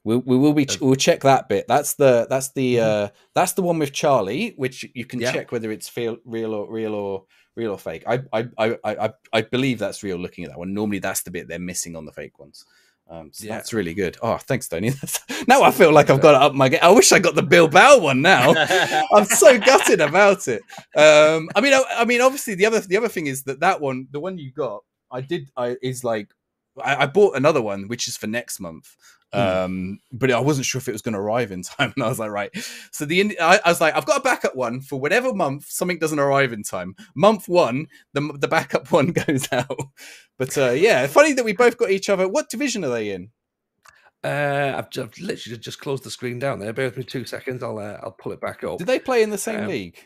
We'll check that bit. That's the one with Charlie, which you can check whether it's real or fake. I believe that's real. Looking at that one, normally that's the bit they're missing on the fake ones. That's really good. Oh, thanks, Tony. Now I feel like I've got to up my game. I wish I got the Bilbao one now. I'm so gutted about it. I mean, obviously the other thing is that one, the one you got, I bought another one which is for next month. But I wasn't sure if it was going to arrive in time, and I was like, right. So I was like, I've got a backup one for whatever month something doesn't arrive in time. Month one, the backup one goes out. But funny that we both got each other. What division are they in? I've literally just closed the screen down there. Bear with me 2 seconds. I'll pull it back up. Do they play in the same league?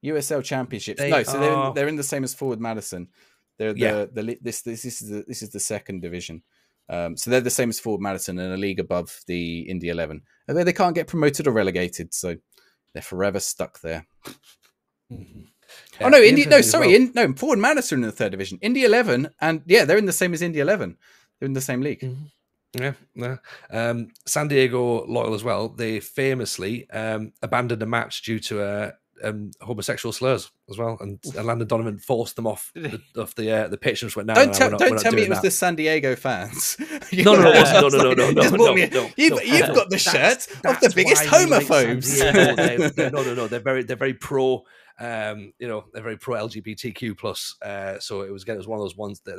USL Championships? They're in the same as Forward Madison. This is the second division. So they're the same as Forward Madison and a league above the Indy 11. And they can't get promoted or relegated, so they're forever stuck there. Forward Madison in the third division. Indy 11, and they're in the same as Indy 11. They're in the same league. San Diego Loyal as well. They famously abandoned a match due to homosexual slurs as well, and Landon Donovan forced them off the pitch and just went, no. Don't tell me it was the San Diego fans. No. You've got the shirt of the biggest homophobes. They're very pro. They're very pro LGBTQ plus. So it was one of those ones that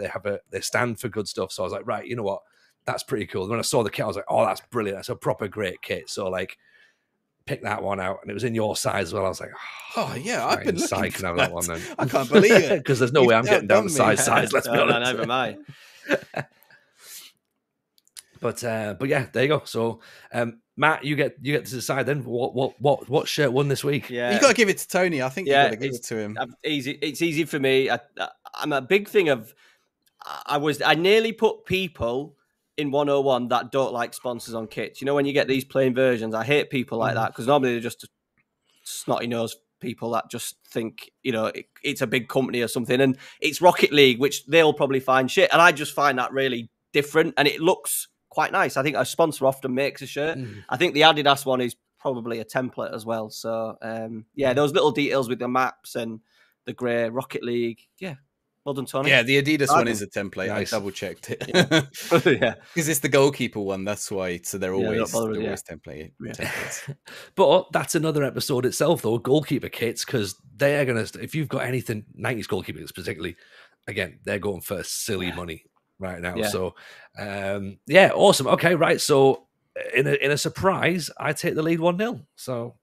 they stand for good stuff. So I was like, right, you know what? that's pretty cool. When I saw the kit, I was like, oh, that's brilliant. That's a proper great kit. So like, pick that one out, and it was in your size as well. I was like, oh yeah, I've been looking can have that one then. I can't believe it because there's no way I'm getting down to size. Let's be honest. No, never mind. But yeah, there you go. So Matt, you get to decide then what shirt won this week. Yeah, you got to give it to Tony. I think you got to give it to him. It's easy for me. I'm a big thing of. I nearly put people in 101 that don't like sponsors on kits. You know, when you get these plain versions, I hate people like that because normally they're just snotty nosed people that just think, you know, it's a big company or something, and it's Rocket League, which they'll probably find shit, and I just find that really different, and it looks quite nice. I think a sponsor often makes a shirt. I think the Adidas one is probably a template as well. So yeah, those little details with the maps and the grey Rocket League, yeah. Well done, Tony. Yeah, the Adidas one is a template. Nice. I double checked it. Yeah, because it's the goalkeeper one. That's why. So they're always template. Templates. But that's another episode itself, though. Goalkeeper kits, because they are gonna. If you've got anything 90s goalkeepers, particularly, again, they're going for silly money right now. Yeah. So, yeah, awesome. Okay, right. So, in a surprise, I take the lead 1-0. So.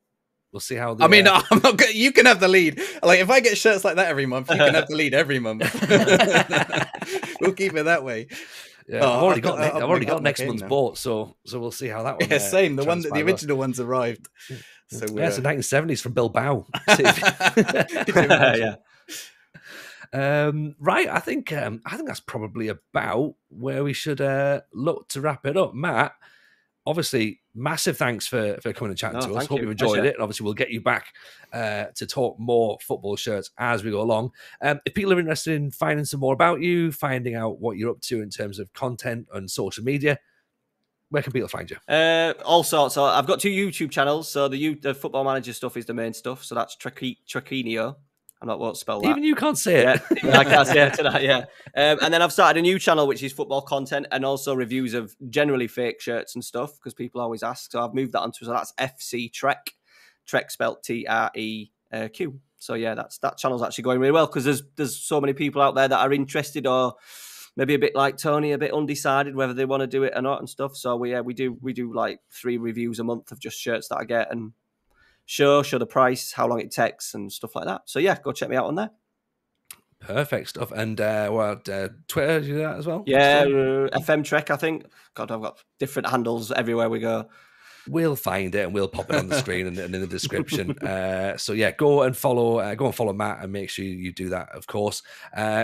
We'll see how. I'm not. You can have the lead. Like if I get shirts like that every month, you can have the lead every month. We'll keep it that way. Yeah, I've already got next month's bought, so we'll see how that one. Yeah, same. The original one's arrived. So it's the 1970s from Bilbao. Yeah. Right. I think that's probably about where we should look to wrap it up, Matt. Obviously, massive thanks for coming and chatting to us. Hope you enjoyed it. And obviously, we'll get you back to talk more football shirts as we go along. If people are interested in finding some more about you, finding out what you're up to in terms of content and social media, where can people find you? All sorts. So I've got 2 YouTube channels. So the Football Manager stuff is the main stuff. So that's Trequinho. I'm not won't spell that. Even you can't say it. Yeah, I can't say it tonight, yeah. And then I've started a new channel, which is football content and also reviews of generally fake shirts and stuff, because people always ask. So I've moved that onto, so that's FCTreq. Treq spelled Treq. So yeah, that channel's actually going really well, because there's so many people out there that are interested, or maybe a bit like Tony, a bit undecided whether they want to do it or not and stuff. So we do like 3 reviews a month of just shirts that I get, and show the price, how long it takes, and stuff like that. So yeah, go check me out on there. Perfect stuff. And Twitter, do that as well? Yeah, FCTreq, I think. God, I've got different handles everywhere we go. We'll find it and we'll pop it on the screen and in the description. So yeah, go and follow Matt, and make sure you do that, of course.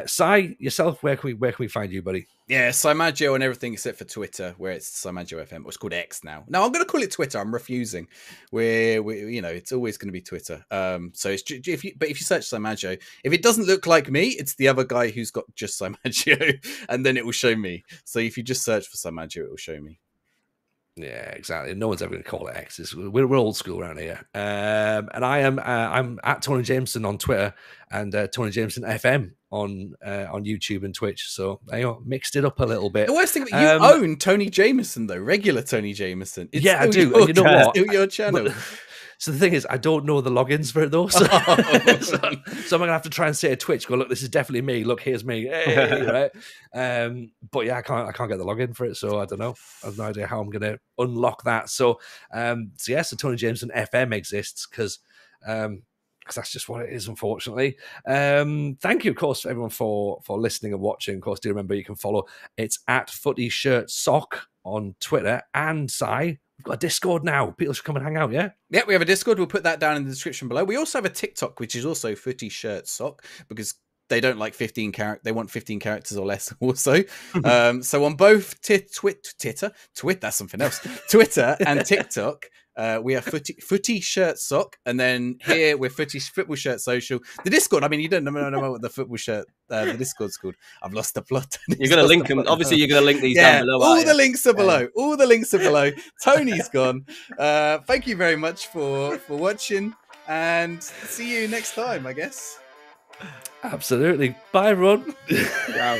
Si, yourself, where can we find you, buddy? Yeah, Simaggio on everything except for Twitter, where it's Simaggio FM. It's called X now. No, I'm going to call it Twitter. I'm refusing. We it's always going to be Twitter. So it's if you search Simaggio, if it doesn't look like me, it's the other guy who's got just Simaggio, and then it will show me. So if you just search for Simaggio, it will show me. Yeah, exactly. No one's ever going to call it X. We're old school around here. And I'm at Tony Jameson on Twitter, and Tony Jameson FM on YouTube and Twitch. So I mixed it up a little bit. The worst thing, you own Tony Jameson though, regular Tony Jameson. It's I do. And you know what? Still your channel. So the thing is, I don't know the logins for it though. So, so I'm going to have to try and say to Twitch, go, look, this is definitely me. Look, here's me. Hey, right? But yeah, I can't get the login for it. So I don't know. I have no idea how I'm going to unlock that. So so Tony Jameson FM exists because that's just what it is, unfortunately. Thank you, of course, everyone for listening and watching. Of course, do remember you can follow. It's at Footy Shirt Sock on Twitter, and we've got a Discord now. People should come and hang out, yeah? Yeah, we have a Discord. We'll put that down in the description below. We also have a TikTok, which is also Footy Shirt Sock, because they don't like 15 characters. They want 15 characters or less also. So on both Twitter, that's something else. Twitter and TikTok, we are Footy Shirt Sock, and then here we're Football Shirt Social. The Discord, I mean, you don't know what the football shirt, the Discord's called. I've lost the plot. You're going to link them. Obviously, you're going to link these down below. All the links are below. All the links are below. Tony's gone. Thank you very much for watching, and see you next time, I guess. Absolutely. Bye, everyone. Wow.